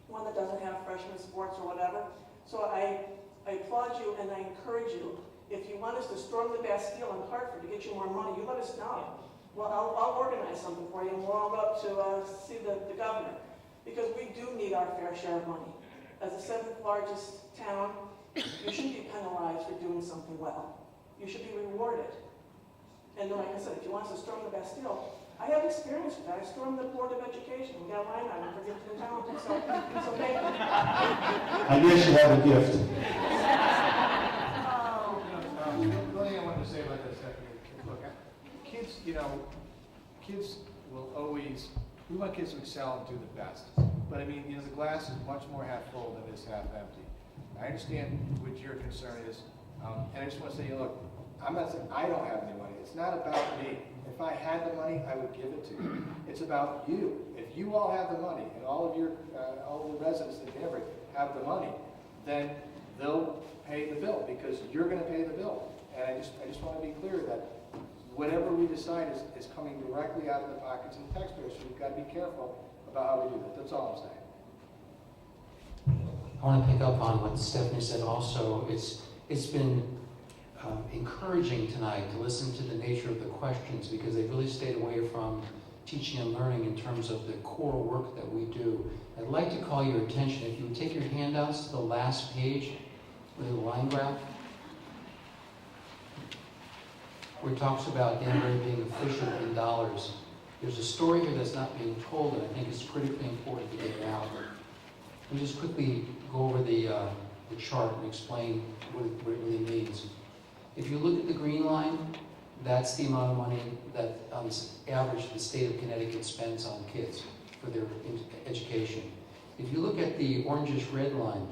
one that doesn't have freshman sports or whatever. So I applaud you, and I encourage you. If you want us to storm the Bastille in Hartford to get you more money, you let us know. Well, I'll organize something for you, and we'll all go up to see the governor. Because we do need our fair share of money. As the 7th largest town, you shouldn't be penalized for doing something well. You should be rewarded. And like I said, if you want us to storm the Bastille, I have experience with that. I stormed the Board of Education. We got a line item for gifted and talented, so thank you. I guess you have a gift. One thing I wanted to say about that, Stephanie, look, kids, kids will always, we want kids to excel and do the best. But I mean, the glass is much more half full than it is half empty. I understand what your concern is, and I just want to say, look, I'm not saying I don't have any money. It's not about me. If I had the money, I would give it to you. It's about you. If you all have the money, and all of the residents in Danbury have the money, then they'll pay the bill, because you're going to pay the bill. And I just want to be clear that whatever we decide is coming directly out of the pockets of the taxpayers. So we've got to be careful about how we do that. That's all I'm saying. I want to pick up on what Stephanie said also. It's been encouraging tonight to listen to the nature of the questions because they've really stayed away from teaching and learning in terms of the core work that we do. I'd like to call your attention, if you would take your handouts to the last page with a line graph, where it talks about Danbury being efficient in dollars. There's a story here that's not being told, and I think it's critically important to get out. Let me just quickly go over the chart and explain what it really means. If you look at the green line, that's the amount of money that, on average, the state of Connecticut spends on kids for their education. If you look at the orangish red line,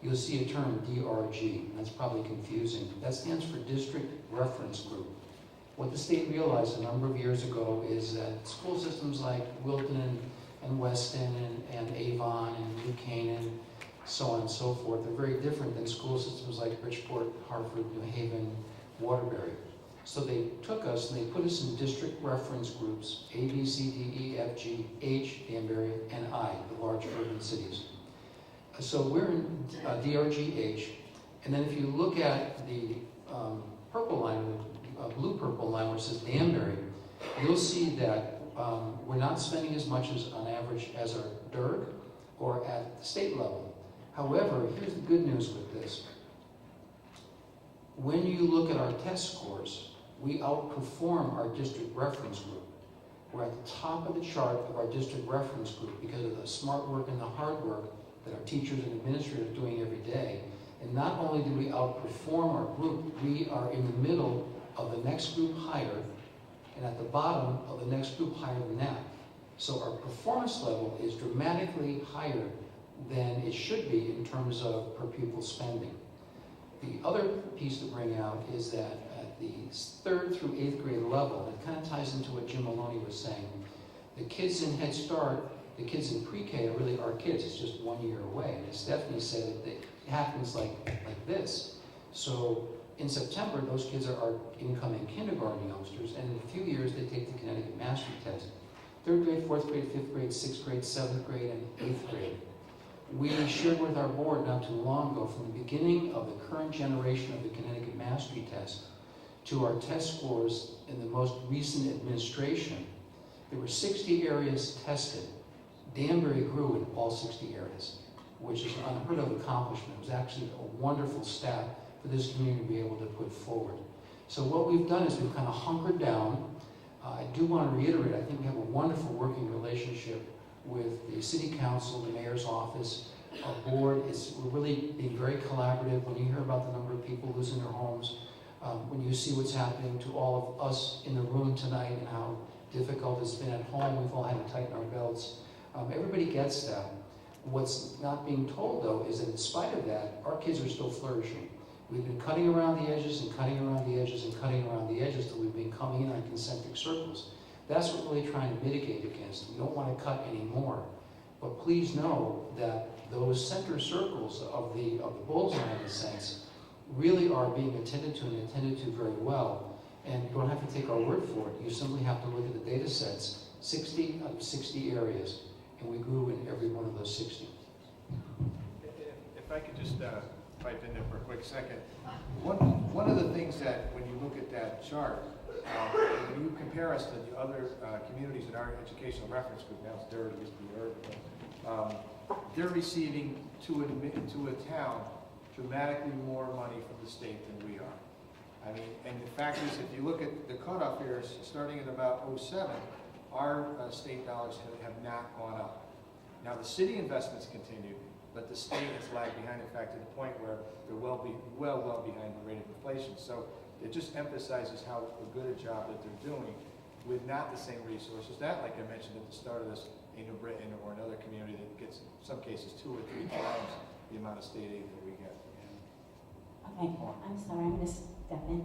you'll see a term, DRG. That's probably confusing. That stands for District Reference Group. What the state realized a number of years ago is that school systems like Wilton and Weston and Avon and New Canaan, so on and so forth, are very different than school systems like Bridgeport, Hartford, New Haven, Waterbury. So they took us and they put us in district reference groups, A, B, C, D, E, F, G, H, Danbury, and I, the large urban cities. So we're in DRGH, and then if you look at the purple line, the blue-purple line where it says Danbury, you'll see that we're not spending as much as on average as our DERG or at the state level. However, here's the good news with this. When you look at our test scores, we outperform our district reference group. We're at the top of the chart of our district reference group because of the smart work and the hard work that our teachers and administrators are doing every day. And not only do we outperform our group, we are in the middle of the next group higher and at the bottom of the next group higher than that. So our performance level is dramatically higher than it should be in terms of per pupil spending. The other piece to bring out is that at the 3rd through 8th grade level, it kind of ties into what Jim Maloney was saying. The kids in Head Start, the kids in pre-K are really our kids. It's just 1 year away. And as Stephanie said, it happens like this. So in September, those kids are our incoming kindergarten youngsters, and in a few years, they take the Connecticut Mastery Test. 3rd grade, 4th grade, 5th grade, 6th grade, 7th grade, and 8th grade. We shared with our board not too long ago, from the beginning of the current generation of the Connecticut Mastery Test to our test scores in the most recent administration, there were 60 areas tested. Danbury grew in all 60 areas, which is an unheard of accomplishment. It was actually a wonderful stat for this community to be able to put forward. So what we've done is we've kind of hunkered down. I do want to reiterate, I think we have a wonderful working relationship with the city council, the mayor's office, our board. We're really being very collaborative. When you hear about the number of people losing their homes, when you see what's happening to all of us in the room tonight and how difficult it's been at home, we've all had to tighten our belts. Everybody gets that. What's not being told, though, is that in spite of that, our kids are still flourishing. We've been cutting around the edges and cutting around the edges and cutting around the edges till we've been coming in on concentric circles. That's what we're really trying to mitigate against. We don't want to cut anymore. But please know that those center circles of the bullseye, in a sense, really are being attended to and attended to very well. And you don't have to take our word for it. You simply have to look at the data sets, 60 out of 60 areas, and we grew in every one of those 60. If I could just pipe in there for a quick second. One of the things that, when you look at that chart, when you compare us to the other communities in our educational reference group, now it's Durham, used to be Urban, they're receiving to a town dramatically more money from the state than we are. I mean, and the fact is, if you look at the cutoff here, starting at about 07, our state dollars have not gone up. Now, the city investments continue, but the state has lagged behind, in fact, to the point where they're well behind the rate of inflation. So it just emphasizes how good a job that they're doing with not the same resources. That, like I mentioned at the start of this, in New Britain or another community that gets, in some cases, 2 or 3 times the amount of state aid that we get. Okay, I'm sorry, I'm going to step in.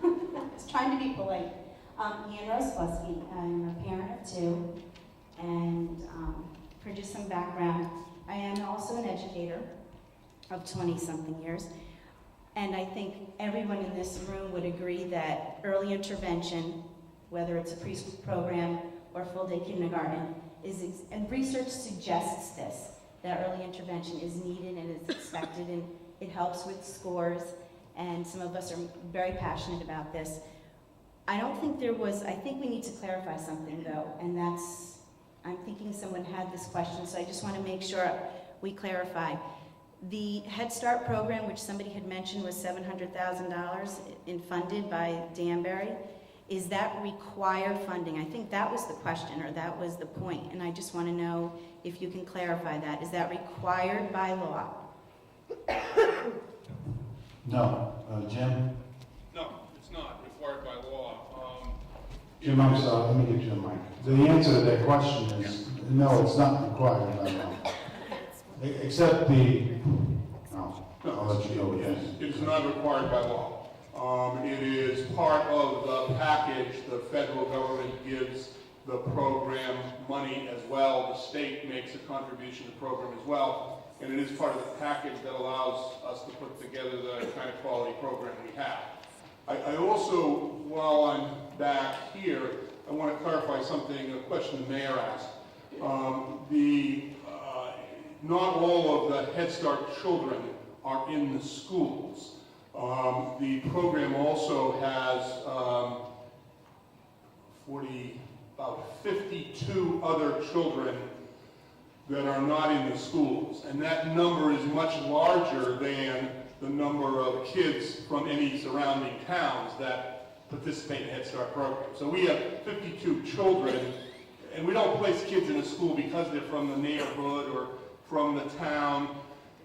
I was trying to be polite. Ian Rosleski, I'm a parent of 2, and for just some background, I am also an educator of 20-something years, and I think everyone in this room would agree that early intervention, whether it's a preschool program or full-day kindergarten, and research suggests this, that early intervention is needed and is expected, and it helps with scores, and some of us are very passionate about this. I don't think there was, I think we need to clarify something though, and that's, I'm thinking someone had this question, so I just want to make sure we clarify. The Head Start program, which somebody had mentioned was $700,000 funded by Danbury, is that required funding? I think that was the question, or that was the point, and I just want to know if you can clarify that. Is that required by law? No. Jim? No, it's not required by law. Jim, I'm sorry, let me get you a mic. The answer to that question is, no, it's not required by law. Except no, I'll let you go with that. It is not required by law. It is part of the package. The federal government gives the program money as well. The state makes a contribution to the program as well. And it is part of the package that allows us to put together the kind of quality program we have. I also, while I'm back here, I want to clarify something, a question the mayor asked. Not all of the Head Start children are in the schools. The program also has about 52 other children that are not in the schools. And that number is much larger than the number of kids from any surrounding towns that participate in the Head Start program. So we have 52 children, and we don't place kids in a school because they're from the neighborhood or from the town.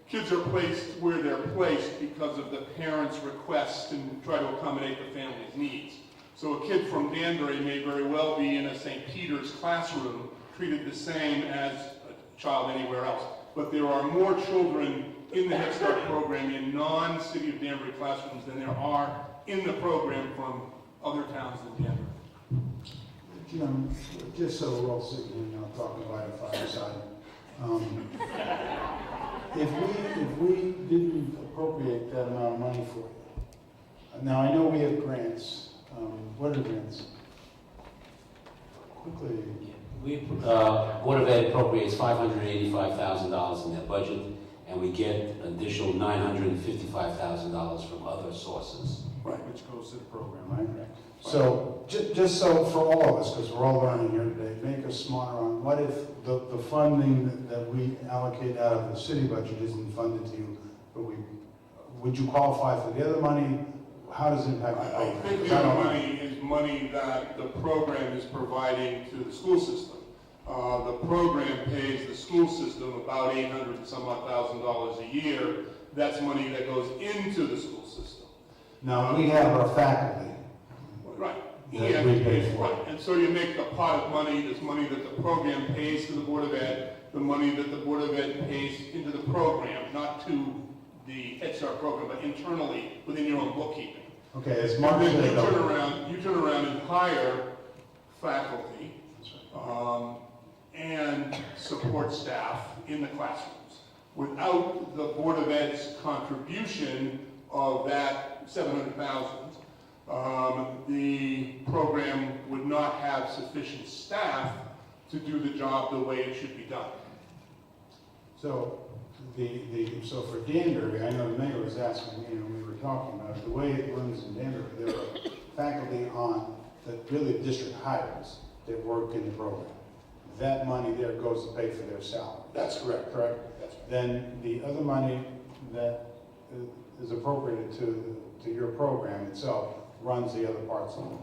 Kids are placed where they're placed because of the parents' requests and try to accommodate the family's needs. So a kid from Danbury may very well be in a St. Peter's classroom, treated the same as a child anywhere else. But there are more children in the Head Start program in non-City of Danbury classrooms than there are in the program from other towns in Danbury. Jim, just so we're all sitting here now talking about a fireside, if we didn't appropriate that amount of money for you, now I know we have grants. What are grants? Quickly. Board of Ed appropriates $585,000 in their budget, and we get an additional $955,000 from other sources. Right, which goes to the program, right? So, just so for all of us, because we're all learning here today, make us smarter on what if the funding that we allocate out of the city budget isn't funded to you, but would you qualify for the other money? How does it impact the program? I think the other money is money that the program is providing to the school system. The program pays the school system about $800 and some odd $1,000 a year. That's money that goes into the school system. Now, we have our faculty. Right. That we pay for. Right. And so you make the pot of money, this money that the program pays to the Board of Ed, the money that the Board of Ed pays into the program, not to the Head Start program, but internally within your own bookkeeping. Okay, as Mark said, you turn around and hire faculty and support staff in the classrooms. Without the Board of Ed's contribution of that $700,000, the program would not have sufficient staff to do the job the way it should be done. So, so for Danbury, I know the mayor was asking me, and we were talking about it, the way it runs in Danbury, there are faculty on that really the district hires that work in the program. That money there goes to pay for their salary. That's correct. Correct? That's right. Then the other money that is appropriated to your program itself runs the other parts of it.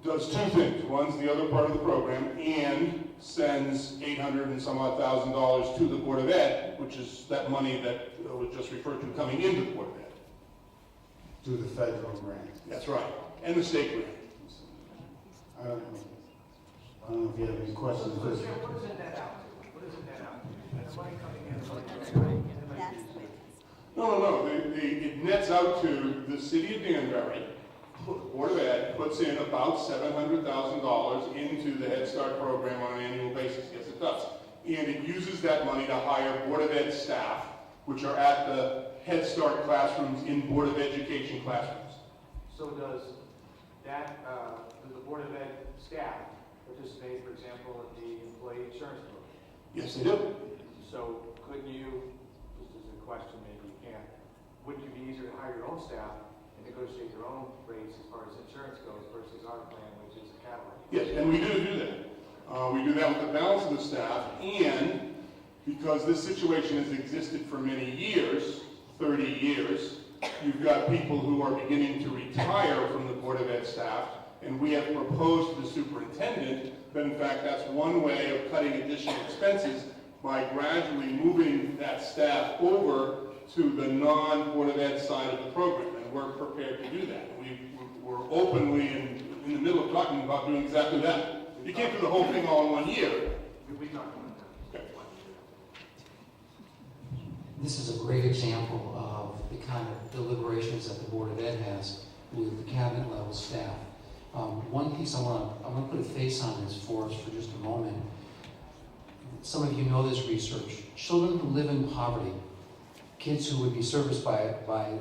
Does two things. Runs the other part of the program and sends $800 and some odd $1,000 to the Board of Ed, which is that money that was just referred to coming into the Board of Ed. To the federal grant. That's right. And the state grant. I don't know if you have any questions. What does it net out? What does it net out? The money coming in, the money coming out. No. It nets out to the city of Danbury. Board of Ed puts in about $700,000 into the Head Start program on an annual basis. Yes, it does. And it uses that money to hire Board of Ed staff, which are at the Head Start classrooms in Board of Education classrooms. So does the Board of Ed staff participate, for example, in the employee insurance program? Yes, they do. So So couldn't you, this is a question, maybe you can't, wouldn't it be easier to hire your own staff and negotiate their own rates as far as insurance goes versus our plan, which is a Cadillac? Yes, and we do that. We do that with the balance of the staff, and because this situation has existed for many years, 30 years, you've got people who are beginning to retire from the Board of Ed staff, and we have proposed to the superintendent that in fact that's one way of cutting additional expenses by gradually moving that staff over to the non-Board of Ed side of the program, and we're prepared to do that. We're openly in the middle of talking about doing exactly that. You can't do the whole thing all in 1 year. We talked about that. Okay. This is a great example of the kind of deliberations that the Board of Ed has with the cabinet level staff. One piece I want to put a face on this for us for just a moment. Some of you know this research. Children who live in poverty, kids who would be serviced by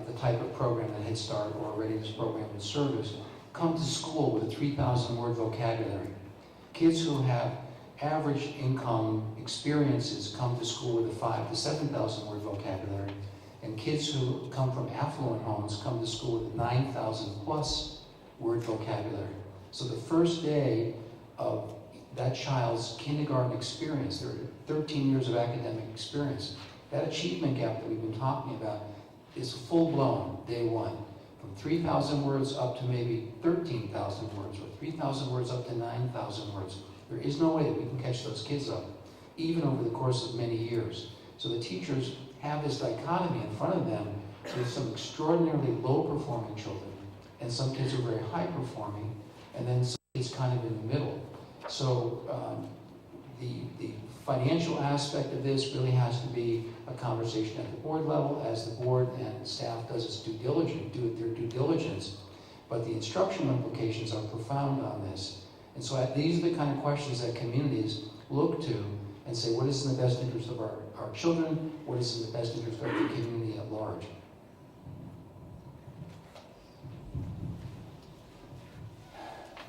the type of program that Head Start or Readiness program would service, come to school with a 3,000 word vocabulary. Kids who have average income experiences come to school with a 5,000 to 7,000 word vocabulary. And kids who come from affluent homes come to school with 9,000 plus word vocabulary. So the first day of that child's kindergarten experience, their 13 years of academic experience, that achievement gap that we've been talking about is full-blown day one. From 3,000 words up to maybe 13,000 words, or 3,000 words up to 9,000 words. There is no way that we can catch those kids up, even over the course of many years. So the teachers have this dichotomy in front of them with some extraordinarily low-performing children, and some kids are very high-performing, and then some kids kind of in the middle. So the financial aspect of this really has to be a conversation at the board level as the board and staff does its due diligence. But the instructional implications are profound on this. And so these are the kind of questions that communities look to and say, what is in the best interest of our children? What is in the best interest of the community at large?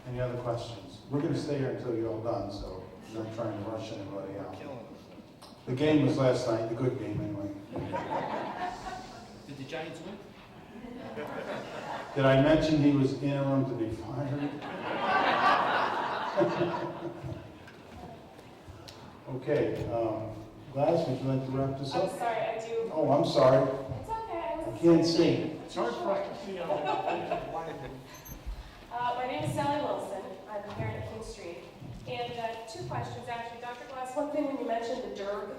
Any other questions? We're going to stay here until you're all done, so I'm not trying to rush anybody out. The game was last night, the good game anyway. Did the Giants win? Did I mention he was interim to be fired? Okay, Gladys, would you like to wrap this up? I'm sorry, I do. Oh, I'm sorry. It's okay. I can't see. It's hard for us to see on My name is Sally Wilson. I'm a parent at King Street. And two questions, actually. Dr. Glass, one thing when you mentioned the DERG,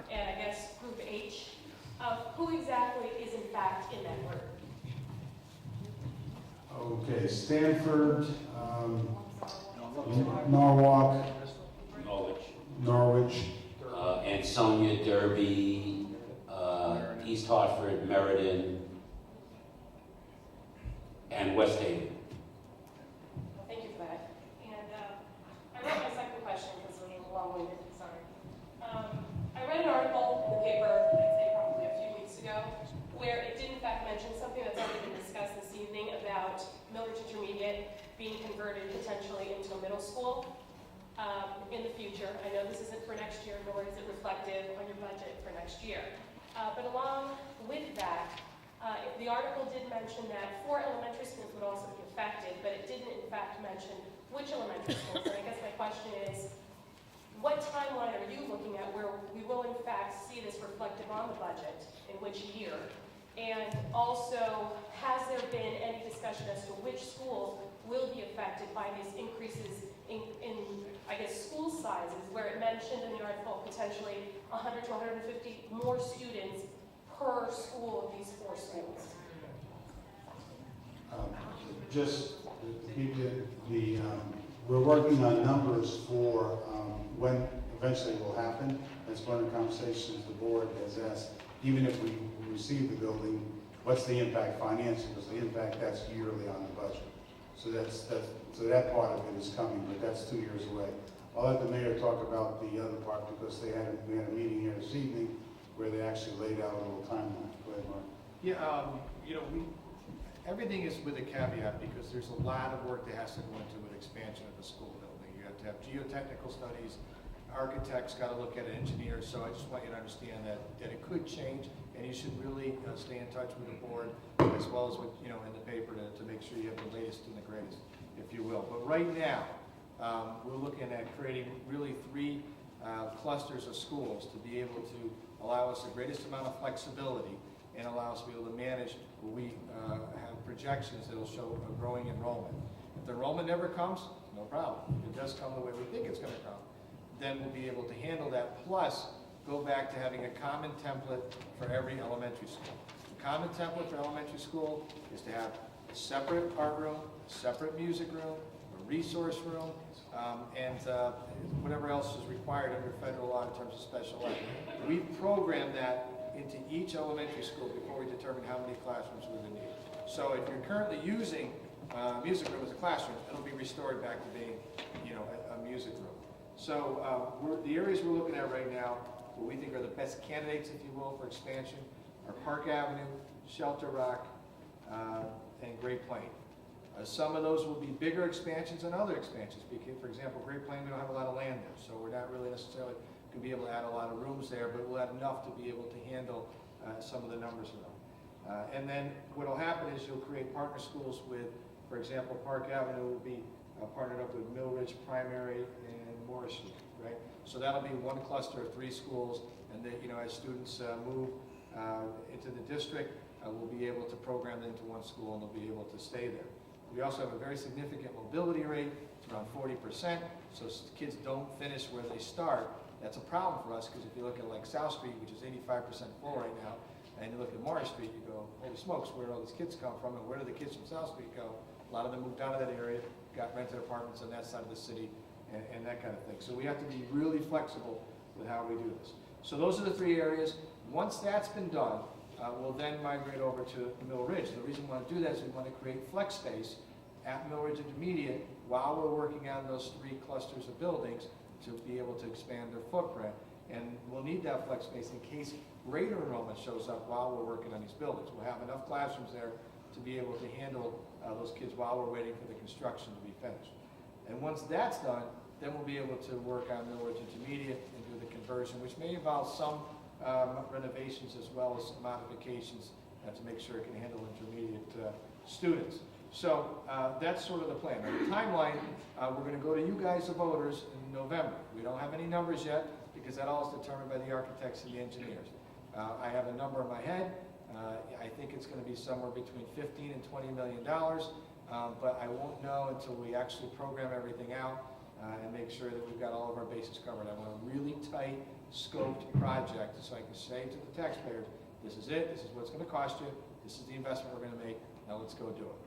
and I guess Group H, who exactly is in fact in that group? Okay, Stanford, Norwalk, Norwich. Ansonia, Derby, East Hartford, Meriden, and West Haven. Thank you for that. And I wrote my second question because it was a little long-winded, sorry. I read an article in the paper, I'd say probably a few weeks ago, where it did in fact mention something that's already been discussed this evening about Millridge Intermediate being converted potentially into a middle school in the future. I know this isn't for next year, nor is it reflective on your budget for next year. But along with that, the article did mention that 4 elementary schools would also be affected, but it didn't in fact mention which elementary schools. And I guess my question is, what timeline are you looking at where we will in fact see this reflective on the budget, in which year? And also, has there been any discussion as to which schools will be affected by these increases in I guess, school sizes, where it mentioned in the article potentially 100 to 150 more students per school of these 4 schools? Just to give you we're working on numbers for when eventually it will happen. That's one of the conversations the board has asked. Even if we receive the building, what's the impact financially? Because the impact, that's yearly on the budget. So so that part of it is coming, but that's 2 years away. I'll let the mayor talk about the other part because we had a meeting here this evening where they actually laid out a little timeline. Go ahead, Mark. Yeah, everything is with a caveat because there's a lot of work that has to go into an expansion of the school building. You have to have geotechnical studies, architects got to look at it, engineers, so I just want you to understand that it could change, and you should really stay in touch with the board, as well as with, in the paper to make sure you have the latest and the greatest, if you will. But right now, we're looking at creating really 3 clusters of schools to be able to allow us the greatest amount of flexibility and allow us to be able to manage where we have projections that will show a growing enrollment. If the enrollment never comes, no problem. If it does come the way we think it's going to come, then we'll be able to handle that, plus go back to having a common template for every elementary school. The common template for elementary school is to have a separate art room, a separate music room, a resource room, and whatever else is required under federal law in terms of special ed. We program that into each elementary school before we determine how many classrooms we're going to need. So if you're currently using music room as a classroom, it'll be restored back to being, a music room. So the areas we're looking at right now, what we think are the best candidates, if you will, for expansion are Park Avenue, Shelter Rock, and Great Plain. Some of those will be bigger expansions than other expansions. Because, for example, Great Plain, we don't have a lot of land there, so we're not really necessarily going to be able to add a lot of rooms there, but we'll add enough to be able to handle some of the numbers of them. And then what will happen is you'll create partner schools with, for example, Park Avenue will be partnered up with Mill Ridge Primary and Morris Street, right? So that'll be one cluster of 3 schools, and then, as students move into the district, we'll be able to program them into one school and they'll be able to stay there. We also have a very significant mobility rate. It's around 40%, so kids don't finish where they start. That's a problem for us, because if you look at like South Street, which is 85% full right now, and you look at Morris Street, you go, holy smokes, where do all these kids come from, and where do the kids from South Street go? A lot of them moved out of that area, got rented apartments on that side of the city, and that kind of thing. So we have to be really flexible with how we do this. So those are the 3 areas. Once that's been done, we'll then migrate over to Mill Ridge. The reason we want to do that is we want to create flex space at Mill Ridge Intermediate while we're working on those 3 clusters of buildings to be able to expand their footprint. And we'll need that flex space in case greater enrollment shows up while we're working on these buildings. We'll have enough classrooms there to be able to handle those kids while we're waiting for the construction to be finished. And once that's done, then we'll be able to work on Mill Ridge Intermediate and do the conversion, which may involve some renovations as well as modifications to make sure it can handle intermediate students. So that's sort of the plan. Now, the timeline, we're going to go to you guys, the voters, in November. We don't have any numbers yet because that all is determined by the architects and the engineers. I have a number in my head. I think it's going to be somewhere between $15 and $20 million, but I won't know until we actually program everything out and make sure that we've got all of our bases covered. I want a really tight scoped project so I can say to the taxpayers, this is it, this is what it's going to cost you, this is the investment we're going to make, now let's go do it.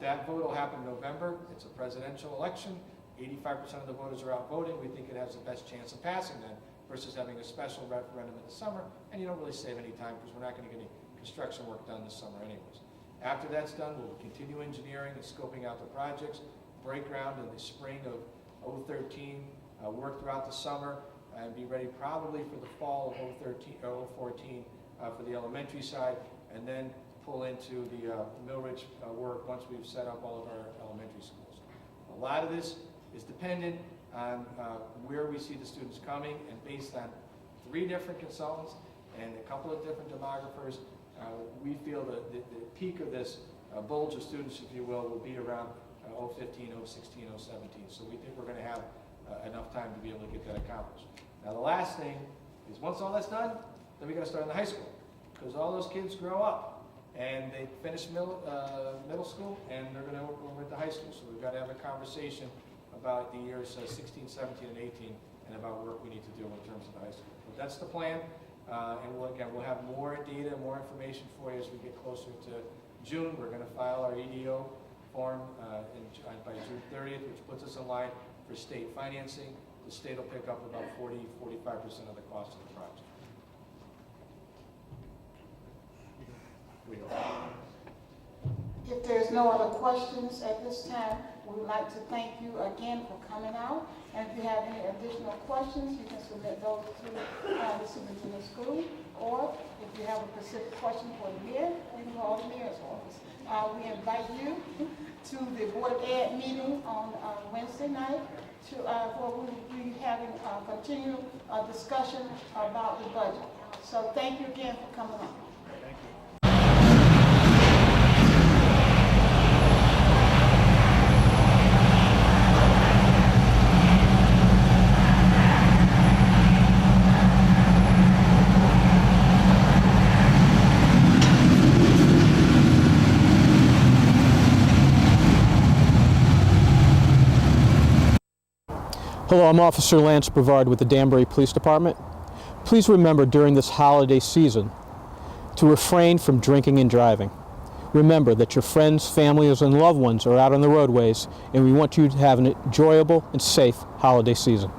That vote will happen in November. It's a presidential election. 85% of the voters are out voting. We think it has the best chance of passing then versus having a special referendum in the summer, and you don't really save any time because we're not going to get any construction work done this summer anyways. After that's done, we'll continue engineering and scoping out the projects, break ground in the spring of 2013, work throughout the summer, and be ready probably for the fall of 2014 for the elementary side, and then pull into the Mill Ridge work once we've set up all of our elementary schools. A lot of this is dependent on where we see the students coming, and based on 3 different consultants and a couple of different demographers, we feel that the peak of this bulge of students, if you will be around 2015, 2016, 2017. So we think we're going to have enough time to be able to get that accomplished. Now the last thing is once all that's done, then we got to start in the high school, because all those kids grow up and they finish middle school and they're going to go over to high school. So we've got to have a conversation about the years 16, 17, and 18 and about work we need to do in terms of the high school. But that's the plan, and we'll have more data, more information for you as we get closer to June. We're going to file our EDO form by June 30th, which puts us in line for state financing. The state will pick up about 40–45% of the cost of the project. If there's no other questions at this time, we would like to thank you again for coming out. And if you have any additional questions, you can submit those to the superintendent's school. Or if you have a specific question for the mayor, you can call the mayor's office. We invite you to the Board of Ed meeting on Wednesday night where we will be having a continued discussion about the budget. So thank you again for coming on. Thank you. Hello, I'm Officer Lance Brevard with the Danbury Police Department. Please remember during this holiday season to refrain from drinking and driving. Remember that your friends, families, and loved ones are out on the roadways, and we want you to have an enjoyable and safe holiday season.